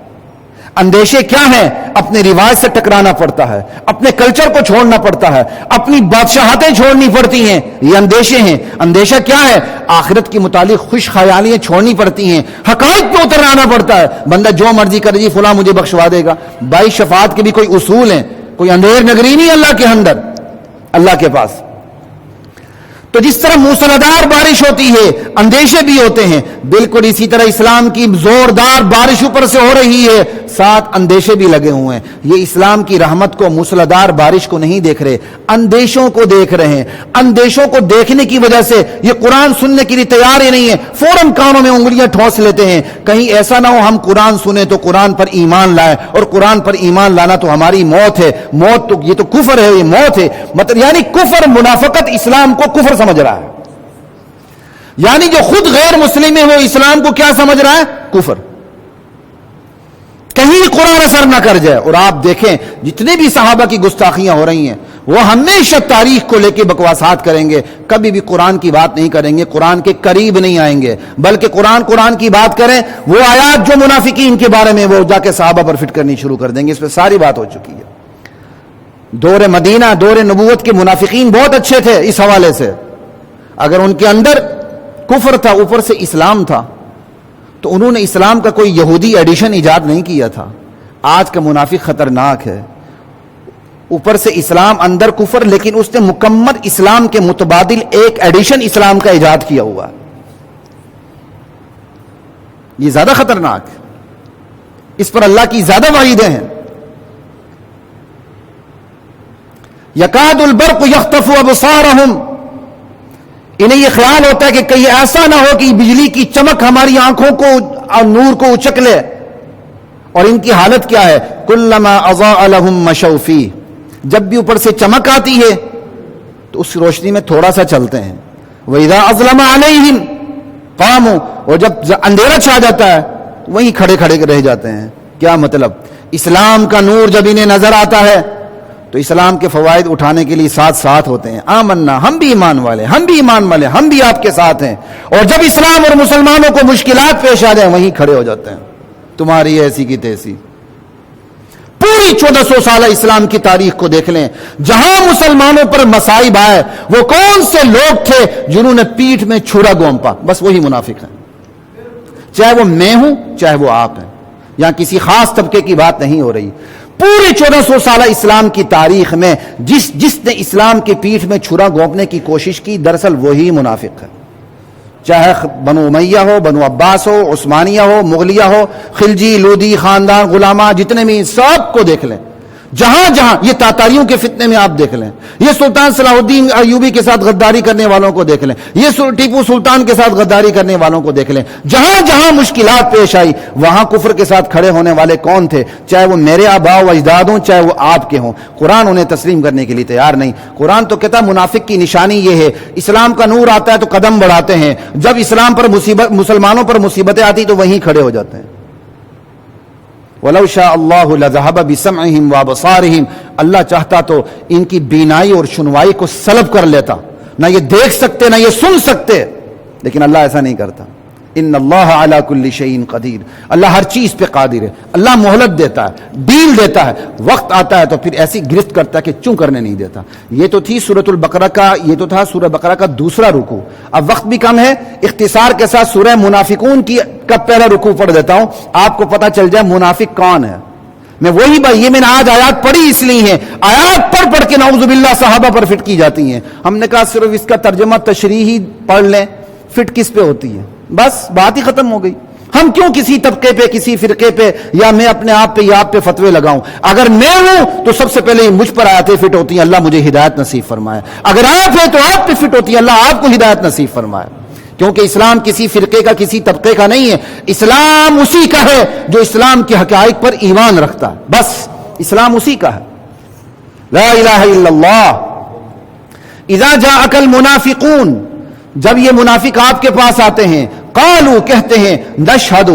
Speaker 1: اندیشے کیا ہیں؟ اپنے رواج سے ٹکرانا پڑتا ہے، اپنے کلچر کو چھوڑنا پڑتا ہے، اپنی بادشاہتیں چھوڑنی پڑتی ہیں. یہ اندیشے ہیں. اندیشہ کیا ہے؟ آخرت کے متعلق خوش خیالیاں چھوڑنی پڑتی ہیں، حقائق پہ اتر آنا پڑتا ہے. بندہ جو مرضی کرے جی فلاں مجھے بخشوا دے گا. 22 شفاعت کے بھی کوئی اصول ہیں، کوئی اندھیر نگری نہیں اللہ کے اندر، اللہ کے پاس. تو جس طرح موسلادھار بارش ہوتی ہے اندیشے بھی ہوتے ہیں، بالکل اسی طرح اسلام کی زوردار بارش اوپر سے ہو رہی ہے. ساتھ اندیشے بھی لگے ہوئے ہیں. یہ اسلام کی رحمت کو، موسلادھار بارش کو نہیں دیکھ رہے، اندیشوں کو دیکھ رہے ہیں. اندیشوں کو دیکھنے کی وجہ سے یہ قرآن سننے کے لیے تیار ہی نہیں ہے، فوراً کانوں میں انگلیاں ٹھونس لیتے ہیں. کہیں ایسا نہ ہو ہم قرآن سنیں تو قرآن پر ایمان لائیں، اور قرآن پر ایمان لانا تو ہماری موت ہے. موت تو یہ تو کفر ہے، یہ موت ہے. مطلب یعنی کفر، منافقت اسلام کو کفر سمجھ رہا ہے. یعنی جو خود غیر مسلم ہے وہ اسلام کو کیا سمجھ رہا ہے؟ کفر. کہیں قرآن اثر نہ کر جائے. اور آپ دیکھیں جتنے بھی صحابہ کی گستاخیاں ہو رہی ہیں، وہ ہمیشہ تاریخ کو لے کے بکواسات کریں گے، کبھی بھی قرآن کی بات نہیں کریں گے، قرآن کے قریب نہیں آئیں گے. بلکہ قرآن کی بات کریں، وہ آیات جو منافقین کے بارے میں وہ جا کے صحابہ پر فٹ کرنی شروع کر دیں گے. اس پہ ساری بات ہو چکی ہے. دور مدینہ، دور نبوت کے منافقین بہت اچھے تھے اس حوالے سے. اگر ان کے اندر کفر تھا، اوپر سے اسلام تھا، تو انہوں نے اسلام کا کوئی یہودی ایڈیشن ایجاد نہیں کیا تھا. آج کا منافق خطرناک ہے، اوپر سے اسلام اندر کفر، لیکن اس نے مکمل اسلام کے متبادل ایک ایڈیشن اسلام کا ایجاد کیا ہوا. یہ زیادہ خطرناک ہے، اس پر اللہ کی زیادہ وعیدیں ہیں. یکاد البرق یخطف ابصارہم، انہیں یہ خیال ہوتا ہے کہ کہیں ایسا نہ ہو کہ بجلی کی چمک ہماری آنکھوں کو اور نور کو اچک لے. اور ان کی حالت کیا ہے؟ کلما اضاء لهم مشوا فیہ، جب بھی اوپر سے چمک آتی ہے تو اس روشنی میں تھوڑا سا چلتے ہیں. وَإِذَا أَظْلَمَ عَلَيْهِمْ قَامُوا، اور جب اندھیرا چھا جاتا ہے وہیں کھڑے کھڑے رہ جاتے ہیں. کیا مطلب؟ اسلام کا نور جب انہیں نظر آتا ہے تو اسلام کے فوائد اٹھانے کے لیے ساتھ ساتھ ہوتے ہیں. آمنا، ہم بھی ایمان والے، ہم بھی ایمان والے، ہم بھی آپ کے ساتھ ہیں. اور جب اسلام اور مسلمانوں کو مشکلات پیش آ جائیں وہیں کھڑے ہو جاتے ہیں. تمہاری ایسی کی تیسی. پوری 1400 سالہ اسلام کی تاریخ کو دیکھ لیں، جہاں مسلمانوں پر مصائب آئے وہ کون سے لوگ تھے جنہوں نے پیٹھ میں چھرا گونپا؟ بس وہی منافق ہیں. چاہے وہ میں ہوں، چاہے وہ آپ ہیں. یہاں کسی خاص طبقے کی بات نہیں ہو رہی. پورے 1400 سالہ اسلام کی تاریخ میں جس نے اسلام کی پیٹھ میں چھرا گھونپنے کی کوشش کی، دراصل وہی منافق ہے. چاہے بنو امیہ ہو، بنو عباس ہو، عثمانیہ ہو، مغلیہ ہو، خلجی، لودی خاندان، غلامہ، جتنے بھی، سب کو دیکھ لیں. جہاں جہاں یہ تاتاریوں کے فتنے میں آپ دیکھ لیں، یہ سلطان صلاح الدین ایوبی کے ساتھ غداری کرنے والوں کو دیکھ لیں، یہ ٹیپو سلطان کے ساتھ غداری کرنے والوں کو دیکھ لیں. جہاں جہاں مشکلات پیش آئی وہاں کفر کے ساتھ کھڑے ہونے والے کون تھے؟ چاہے وہ میرے آباء و اجداد ہوں، چاہے وہ آپ کے ہوں. قرآن انہیں تسلیم کرنے کے لیے تیار نہیں. قرآن تو کہتا منافق کی نشانی یہ ہے، اسلام کا نور آتا ہے تو قدم بڑھاتے ہیں، جب اسلام پر مسلمانوں پر مصیبتیں آتی تو وہیں کھڑے ہو جاتے ہیں. وَلَوْ شَاءَ اللَّهُ لَذَهَبَ بِسَمْعِهِمْ وَأَبْصَارِهِمْ، اللہ چاہتا تو ان کی بینائی اور سنوائی کو سلب کر لیتا. نہ یہ دیکھ سکتے نہ یہ سن سکتے، لیکن اللہ ایسا نہیں کرتا. ان اللہ علی کل شیء قدیر، اللہ ہر چیز پہ قادر ہے. اللہ مہلت دیتا ہے، ڈیل دیتا ہے، وقت آتا ہے تو پھر ایسی گرفت کرتا ہے کہ چوں کرنے نہیں دیتا. یہ تو تھی سورۃ البقرہ کا، یہ تو تھا سورہ بقرہ کا دوسرا رکوع. اب وقت بھی کم ہے، اختصار کے ساتھ سورہ منافقون کا پہلا رکوع پڑھ دیتا ہوں، آپ کو پتہ چل جائے منافق کون ہے. میں وہی بھائی، یہ میں نے آج آیات پڑھی اس لیے ہیں، آیات پڑھ کے نعوذ باللہ صحابہ پر فٹ کی جاتی ہیں. ہم نے کہا صرف اس کا ترجمہ تشریحی پڑھ لیں، فٹ کس پہ ہوتی ہے؟ بس بات ہی ختم ہو گئی. ہم کیوں کسی طبقے پہ، کسی فرقے پہ، یا میں اپنے آپ پہ یا آپ پہ فتوے لگاؤں؟ اگر میں ہوں تو سب سے پہلے مجھ پر آیاتیں فٹ ہوتی ہیں، اللہ مجھے ہدایت نصیب فرمائے. اگر آپ ہیں تو آپ پہ فٹ ہوتی ہے، اللہ آپ کو ہدایت نصیب فرمائے. کیونکہ اسلام کسی فرقے کا، کسی طبقے کا نہیں ہے. اسلام اسی کا ہے جو اسلام کے حقائق پر ایمان رکھتا ہے. بس اسلام اسی کا ہے. لا الہ الا اللہ. اذا جاءک المنافقون، جب یہ منافق آپ کے پاس آتے ہیں، قالوا، کہتے ہیں، نشہد،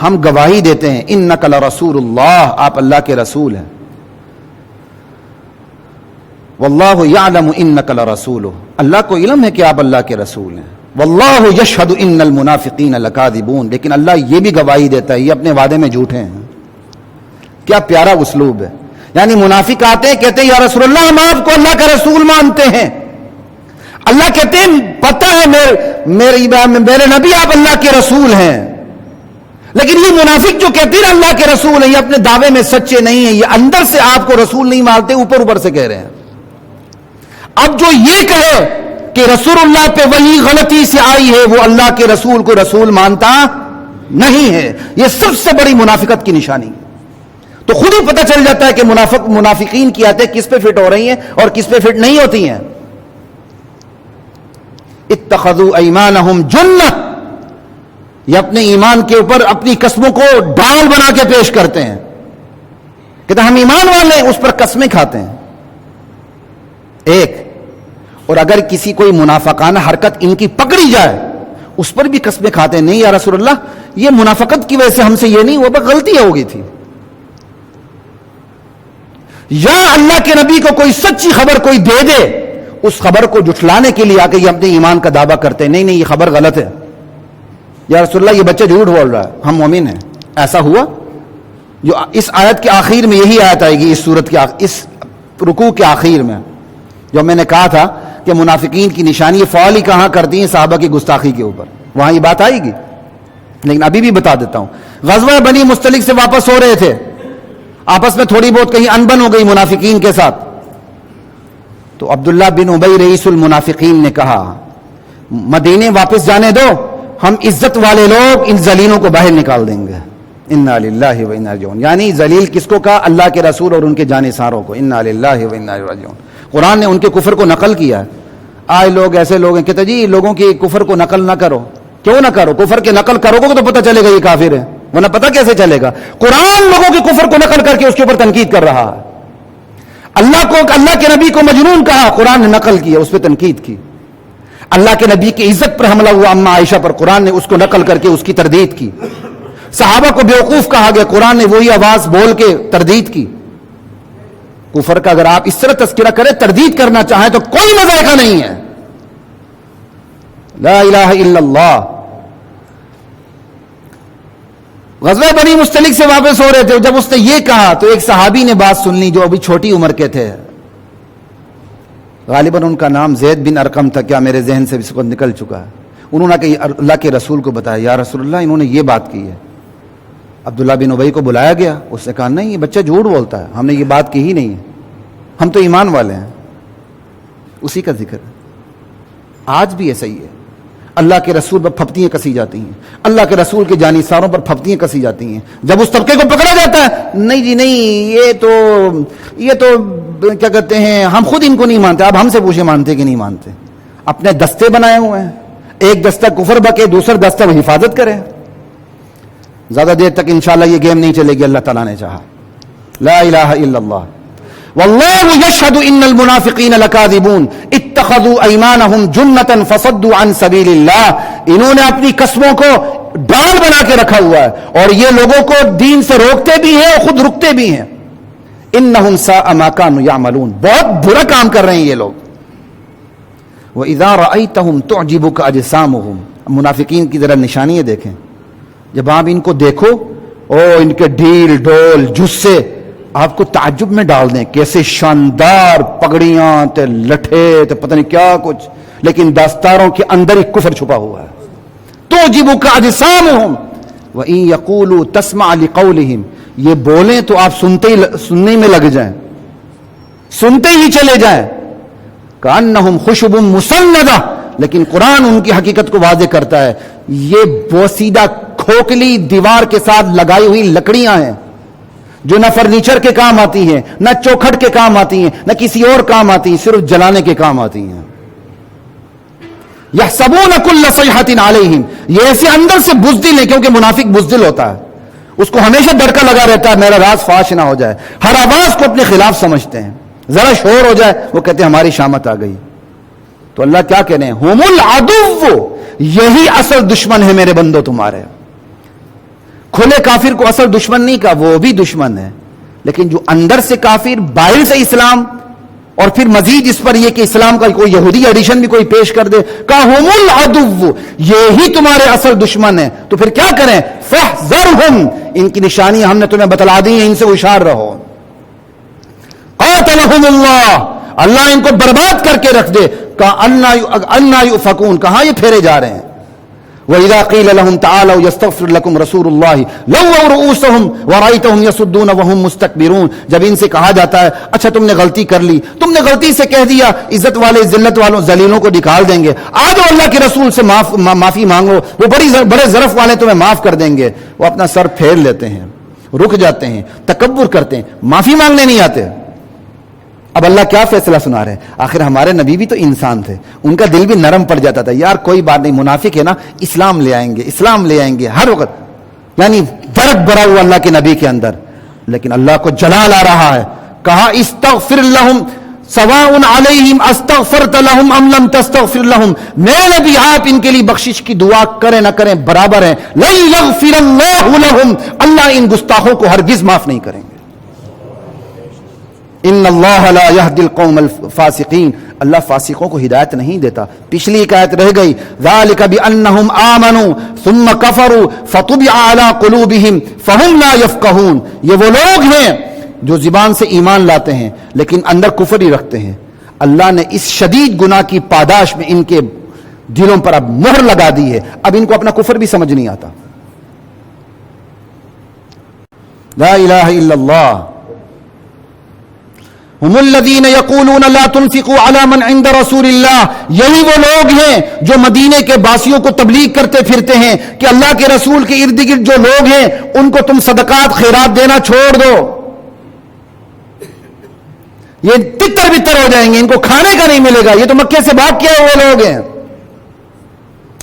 Speaker 1: ہم گواہی دیتے ہیں، انک لرسول اللہ، آپ اللہ کے رسول ہیں. واللہ یعلم انک لرسولہ، اللہ کو علم ہے کہ آپ اللہ کے رسول ہیں. واللہ یشہد ان المنافقین لکاذبون، لیکن اللہ یہ بھی گواہی دیتا ہے یہ اپنے وعدے میں جھوٹے ہیں. کیا پیارا اسلوب ہے. یعنی منافق آتے ہیں، کہتے ہیں یا رسول اللہ ہم آپ کو اللہ کا رسول مانتے ہیں. اللہ کہتے ہیں پتہ ہے میرے نبی آپ اللہ کے رسول ہیں. لیکن یہ منافق جو کہتے ہیں اللہ کے رسول ہیں، یہ اپنے دعوے میں سچے نہیں ہیں، یہ اندر سے آپ کو رسول نہیں مانتے، اوپر اوپر سے کہہ رہے ہیں. اب جو یہ کہے کہ رسول اللہ پہ وہی غلطی سے آئی ہے، وہ اللہ کے رسول کو رسول مانتا نہیں ہے. یہ سب سے بڑی منافقت کی نشانی ہے. تو خود ہی پتہ چل جاتا ہے کہ منافقین کی آیتیں کس پہ فٹ ہو رہی ہیں اور کس پہ فٹ نہیں ہوتی ہیں. اتخذوا ایمانہم جنہ، یہ اپنے ایمان کے اوپر اپنی قسموں کو ڈال بنا کے پیش کرتے ہیں. کہتے ہیں ہم ایمان والے ہیں، اس پر قسمیں کھاتے ہیں. ایک اور اگر کسی کوئی منافقانہ حرکت ان کی پکڑی جائے اس پر بھی قسمیں کھاتے ہیں. نہیں یا رسول اللہ، یہ منافقت کی وجہ سے ہم سے یہ نہیں ہوا، بس غلطی ہو گئی تھی. یا اللہ کے نبی کو کوئی سچی خبر کوئی دے دے، اس خبر کو جھٹلانے کے لیے آ کے یہ اپنے ایمان کا دعویٰ کرتے ہیں. نہیں یہ خبر غلط ہے، یا رسول اللہ یہ بچہ جھوٹ بول رہا ہے، ہم مومن ہیں. ایسا ہوا. جو اس آیت کے آخر میں یہی آیت آئے گی، اس سورت کے اس رکوع کے آخر میں، جو میں نے کہا تھا کہ منافقین کی نشانی فعال ہی کہاں کرتی ہیں صحابہ کی گستاخی کے اوپر، وہاں یہ بات آئے گی. لیکن ابھی بھی بتا دیتا ہوں. غزوہ بنی مستلق سے واپس ہو رہے تھے، آپس میں تھوڑی بہت کہیں انبن ہو گئی منافقین کے ساتھ. تو عبداللہ بن ابی رئیس المنافقین نے کہا مدینے واپس جانے دو، ہم عزت والے لوگ ان ذلیلوں کو باہر نکال دیں گے. انا للہ و انا راجعون. یعنی ذلیل کس کو کہا؟ اللہ کے رسول اور ان کے جانثاروں کو. انا للہ و انا راجعون. قرآن نے ان کے کفر کو نقل کیا. آئے لوگ ایسے لوگ ہیں کہتے جی لوگوں کی کفر کو نقل نہ کرو. کیوں نہ کرو؟ کفر کے نقل کرو گے تو پتہ چلے گا یہ کافر ہے، ورنہ پتہ کیسے چلے گا؟ قرآن لوگوں کے کفر کو نقل کر کے اس کے اوپر تنقید کر رہا ہے. اللہ کے نبی کو مجنون کہا، قرآن نے نقل کیا، اس پہ تنقید کی. اللہ کے نبی کی عزت پر حملہ ہوا اما عائشہ پر، قرآن نے اس کو نقل کر کے اس کی تردید کی. صحابہ کو بیوقوف کہا گیا، قرآن نے وہی آواز بول کے تردید کی. کفر کا اگر آپ اس طرح تذکرہ کریں، تردید کرنا چاہیں تو کوئی مذائقہ نہیں ہے. لا الہ الا اللہ. غزوہ بنی مستلق سے واپس ہو رہے تھے، جب اس نے یہ کہا تو ایک صحابی نے بات سن لی جو ابھی چھوٹی عمر کے تھے. غالباً ان کا نام زید بن ارقم تھا، کیا میرے ذہن سے اس کو نکل چکا ہے. انہوں نے کہ اللہ کے رسول کو بتایا، یا رسول اللہ انہوں نے یہ بات کی ہے. عبداللہ بن ابی کو بلایا گیا، اس نے کہا نہیں یہ بچہ جھوٹ بولتا ہے، ہم نے یہ بات کی ہی نہیں ہے، ہم تو ایمان والے ہیں. اسی کا ذکر ہے. آج بھی ایسا ہی ہے. اللہ کے رسول پر پھپتیاں کسی جاتی ہیں، اللہ کے رسول کے جانثاروں پر پھپتیاں کسی جاتی ہیں. جب اس طبقے کو پکڑا جاتا ہے، نہیں جی نہیں یہ تو کیا کہتے ہیں، ہم خود ان کو نہیں مانتے. آپ ہم سے پوچھیں مانتے کہ نہیں مانتے. اپنے دستے بنائے ہوئے ہیں، ایک دستہ کفر بکے، دوسرا دستہ وہ حفاظت کرے. زیادہ دیر تک انشاءاللہ یہ گیم نہیں چلے گی، اللہ تعالیٰ نے چاہا. لا الہ الا اللہ. واللہ یشہد ان المنافقین لکاذبون اتخذوا ایمانہم جنۃ فصدوا عن سبیل اللہ. انہوں نے اپنی قسموں کو ڈال بنا کے رکھا ہوا ہے اور یہ لوگوں کو دین سے روکتے بھی ہیں اور خود رکتے بھی ہیں. انہم ساء ما کانوا یعملون. بہت برا کام کر رہے ہیں یہ لوگ. وَإِذَا رَأَيْتَهُمْ تُعْجِبُكَ أَجْسَامُهُمْ. منافقین کی ذرا نشانیاں دیکھیں. جب آپ ان کو دیکھو ان کے ڈھیل ڈول جسے آپ کو تعجب میں ڈال دیں. کیسے شاندار پگڑیاں تے لٹھے تے پتہ نہیں کیا کچھ، لیکن دستاروں کے اندر ہی کفر چھپا ہوا ہے. تُعْجِبُكَ أَجْسَامُهُمْ وَإِن يَقُولُوا تَسْمَعْ لِقَوْلِهِمْ. یہ بولیں تو آپ سننے میں لگ جائیں، سنتے ہی چلے جائیں. کأنہم خشب مسندہ. لیکن قرآن ان کی حقیقت کو واضح کرتا ہے. یہ بوسیدہ کھوکھلی دیوار کے ساتھ لگائی ہوئی لکڑیاں ہیں جو نہ فرنیچر کے کام آتی ہیں، نہ چوکھٹ کے کام آتی ہیں، نہ کسی اور کام آتی ہیں، صرف جلانے کے کام آتی ہیں. یحسبون کل صیحۃ علیہم. یہ ایسے اندر سے بزدل ہے، کیونکہ منافق بزدل ہوتا ہے، اس کو ہمیشہ ڈرکا لگا رہتا ہے میرا راز فاش نہ ہو جائے. ہر آواز کو اپنے خلاف سمجھتے ہیں. ذرا شور ہو جائے وہ کہتے ہیں ہماری شامت آ گئی. تو اللہ کیا کہہ رہے ہیں؟ ہم العدو. یہی اصل دشمن ہے میرے بندو تمہارے. کھلے کافر کو اصل دشمن نہیں کہا، وہ بھی دشمن ہے، لیکن جو اندر سے کافر، باہر سے اسلام، اور پھر مزید اس پر یہ کہ اسلام کا کوئی یہودی ایڈیشن بھی کوئی پیش کر دے، کہا ہم العدو. یہی تمہارے اصل دشمن ہے. تو پھر کیا کریں؟ فاحذرہم. ان کی نشانی ہم نے تمہیں بتلا دی ہیں، ان سے ہوشیار رہو. قاتلہم اللہ. اللہ ان کو برباد کر کے رکھ دے. کہا انا یؤفکون. کہاں یہ پھیرے جا رہے ہیں. وَإِذَا قِيلَ لَهُمْ تَعَالَوْا يَسْتَغْفِرْ لَكُمْ رَسُولُ اللَّهِ لَوَّوْا رُؤُوسَهُمْ وَرَأَيْتَهُمْ يَصُدُّونَ وَهُمْ مُسْتَكْبِرُونَ. جب ان سے کہا جاتا ہے اچھا تم نے غلطی کر لی، تم نے غلطی سے کہہ دیا، عزت والے ذلت والوں ذلیلوں کو نکال دیں گے، آ جاؤ اللہ کے رسول سے معافی مانگو، وہ بڑے ظرف والے تمہیں معاف کر دیں گے. وہ اپنا سر پھیر لیتے ہیں. رک جاتے ہیں، تکبر کرتے ہیں، معافی مانگنے نہیں آتے۔ اب اللہ کیا فیصلہ سنا رہے ہیں؟ آخر ہمارے نبی بھی تو انسان تھے، ان کا دل بھی نرم پڑ جاتا تھا، یار کوئی بات نہیں، منافق ہے نا، اسلام لے آئیں گے، اسلام لے آئیں گے ہر وقت، یعنی درد بھرا ہوا اللہ کے نبی کے اندر۔ لیکن اللہ کو جلال آ رہا ہے، کہا استغفر لہم سواء علیہم استغفرت لہم ام لم تستغفر لہم، میرے نبی آپ ان کے لیے بخشش کی دعا کریں نہ کریں برابر ہیں، لن یغفر اللہ لہم، اللہ ان گستاخوں کو ہرگز معاف نہیں کریں گے۔ ان اللہ لا یہدی القوم الفاسقین، اللہ فاسقوں کو ہدایت نہیں دیتا۔ پچھلی ایک آیت رہ گئی، ذالک بانہم آمنوا ثم کفروا فطبع علی قلوبہم فہم لا یفقہون، یہ وہ لوگ ہیں جو زبان سے ایمان لاتے ہیں لیکن اندر کفر ہی رکھتے ہیں۔ اللہ نے اس شدید گناہ کی پاداش میں ان کے دلوں پر اب مہر لگا دی ہے، اب ان کو اپنا کفر بھی سمجھ نہیں آتا۔ لا الہ الا اللہ، ہم الذین یقولون لا تنفقوا علی من عند رسول اللہ، یہی وہ لوگ ہیں جو مدینے کے باسیوں کو تبلیغ کرتے پھرتے ہیں کہ اللہ کے رسول کے ارد گرد جو لوگ ہیں ان کو تم صدقات خیرات دینا چھوڑ دو، یہ تتر بتر ہو جائیں گے، ان کو کھانے کا نہیں ملے گا، یہ تو مکے سے بھاگ کے وہ لوگ ہیں،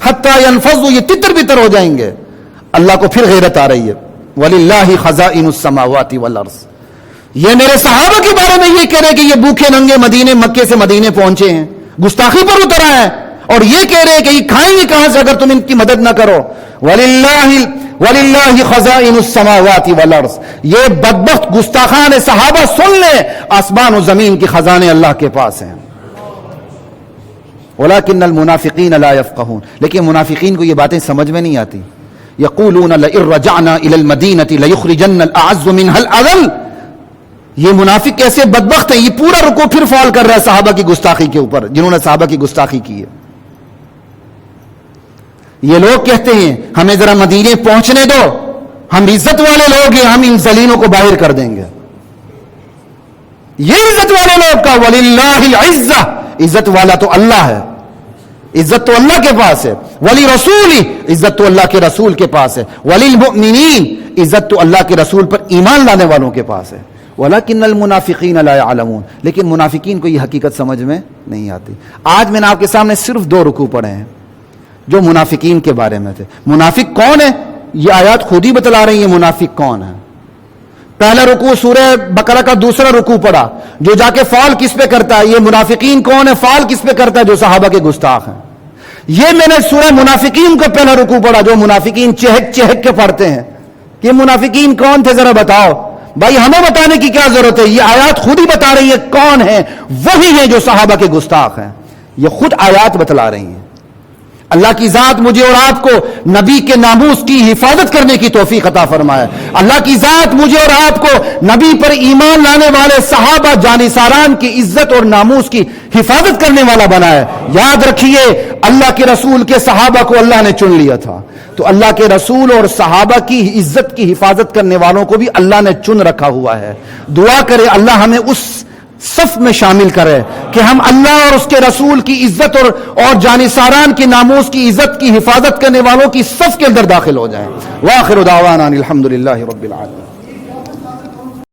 Speaker 1: حتی ینفضوا، یہ تتر بتر ہو جائیں گے۔ اللہ کو پھر غیرت آ رہی ہے، وَلِلَّهِ خَزَائِنُ السَّمَاوَاتِ وَالْأَرْضِ، یہ میرے صحابہ کے بارے میں یہ کہہ رہے کہ یہ بھوکے ننگے مدینے مکے سے مدینے پہنچے ہیں، گستاخی پر اتر آئے ہیں، اور یہ کہہ رہے کہ یہ کھائیں گے کہاں سے اگر تم ان کی مدد نہ کرو۔ وَلِلَّهِ خَزَائِنُ السَّمَاوَاتِ وَالْأَرْضِ، یہ بدبخت گستاخان صحابہ سن لیں، آسمان و زمین کے خزانے اللہ کے پاس ہیں۔ وَلَكِنَّ الْمُنَافِقِينَ لَا يَفْقَهُونَ، لیکن منافقین کو یہ باتیں سمجھ میں نہیں آتی۔ يَقُولُونَ لَئِن رَجَعْنَا إِلَى الْمَدِينَةِ لَيُخْرِجَنَّ الْأَعَزُّ مِنْهَا الْأَذَلَّ، یہ منافق کیسے بدبخت ہیں، یہ پورا رکوع پھر فال کر رہا ہے صحابہ کی گستاخی کے اوپر، جنہوں نے صحابہ کی گستاخی کی ہے۔ یہ لوگ کہتے ہیں ہمیں ذرا مدینے پہنچنے دو، ہم عزت والے لوگ ہیں، ہم ان ذلیلوں کو باہر کر دیں گے۔ یہ عزت والے لوگ کا وَلِلَّهِ الْعِزَّةُ، عزت والا تو اللہ ہے، عزت تو اللہ کے پاس ہے، وَلِرَسُولِهِ، عزت تو اللہ کے رسول کے پاس ہے، وَلِلْمُؤْمِنِينَ، عزت تو اللہ کے رسول پر ایمان لانے والوں کے پاس ہے۔ وَلَكِنَّ الْمُنَافِقِينَ لَا يَعْلَمُونَ، لیکن منافقین کو یہ حقیقت سمجھ میں نہیں آتی۔ آج میں نے آپ کے سامنے صرف 2 رکوع پڑھے ہیں جو منافقین کے بارے میں تھے۔ منافق کون ہے یہ آیات خود ہی بتلا رہی ہیں، منافق کون ہے۔ پہلا رکوع سورہ بقرہ کا دوسرا رکوع پڑھا، جو جا کے فال کس پہ کرتا ہے، یہ منافقین کون ہے، فال کس پہ کرتا ہے، جو صحابہ کے گستاخ ہیں۔ یہ میں نے سورہ منافقین کا پہلا رکوع پڑھا، جو منافقین چہک چہک کے پڑھتے ہیں کہ منافقین کون تھے ذرا بتاؤ۔ بھائی ہمیں بتانے کی کیا ضرورت ہے، یہ آیات خود ہی بتا رہی ہے کون ہیں، وہی ہیں جو صحابہ کے گستاخ ہیں، یہ خود آیات بتلا رہی ہیں۔ اللہ کی ذات مجھے اور آپ کو نبی کے ناموس کی حفاظت کرنے کی توفیق عطا فرمائے۔ اللہ کی ذات مجھے اور آپ کو نبی پر ایمان لانے والے صحابہ جانثاران کی عزت اور ناموس کی حفاظت کرنے والا بنائے۔ یاد رکھیے اللہ کے رسول کے صحابہ کو اللہ نے چن لیا تھا، تو اللہ کے رسول اور صحابہ کی عزت کی حفاظت کرنے والوں کو بھی اللہ نے چن رکھا ہوا ہے۔ دعا کرے اللہ ہمیں اس صف میں شامل کرے کہ ہم اللہ اور اس کے رسول کی عزت اور جانثاران کے ناموس کی عزت کی حفاظت کرنے والوں کی صف کے اندر داخل ہو جائیں۔ وآخر دعوانا الحمدللہ رب العالمین۔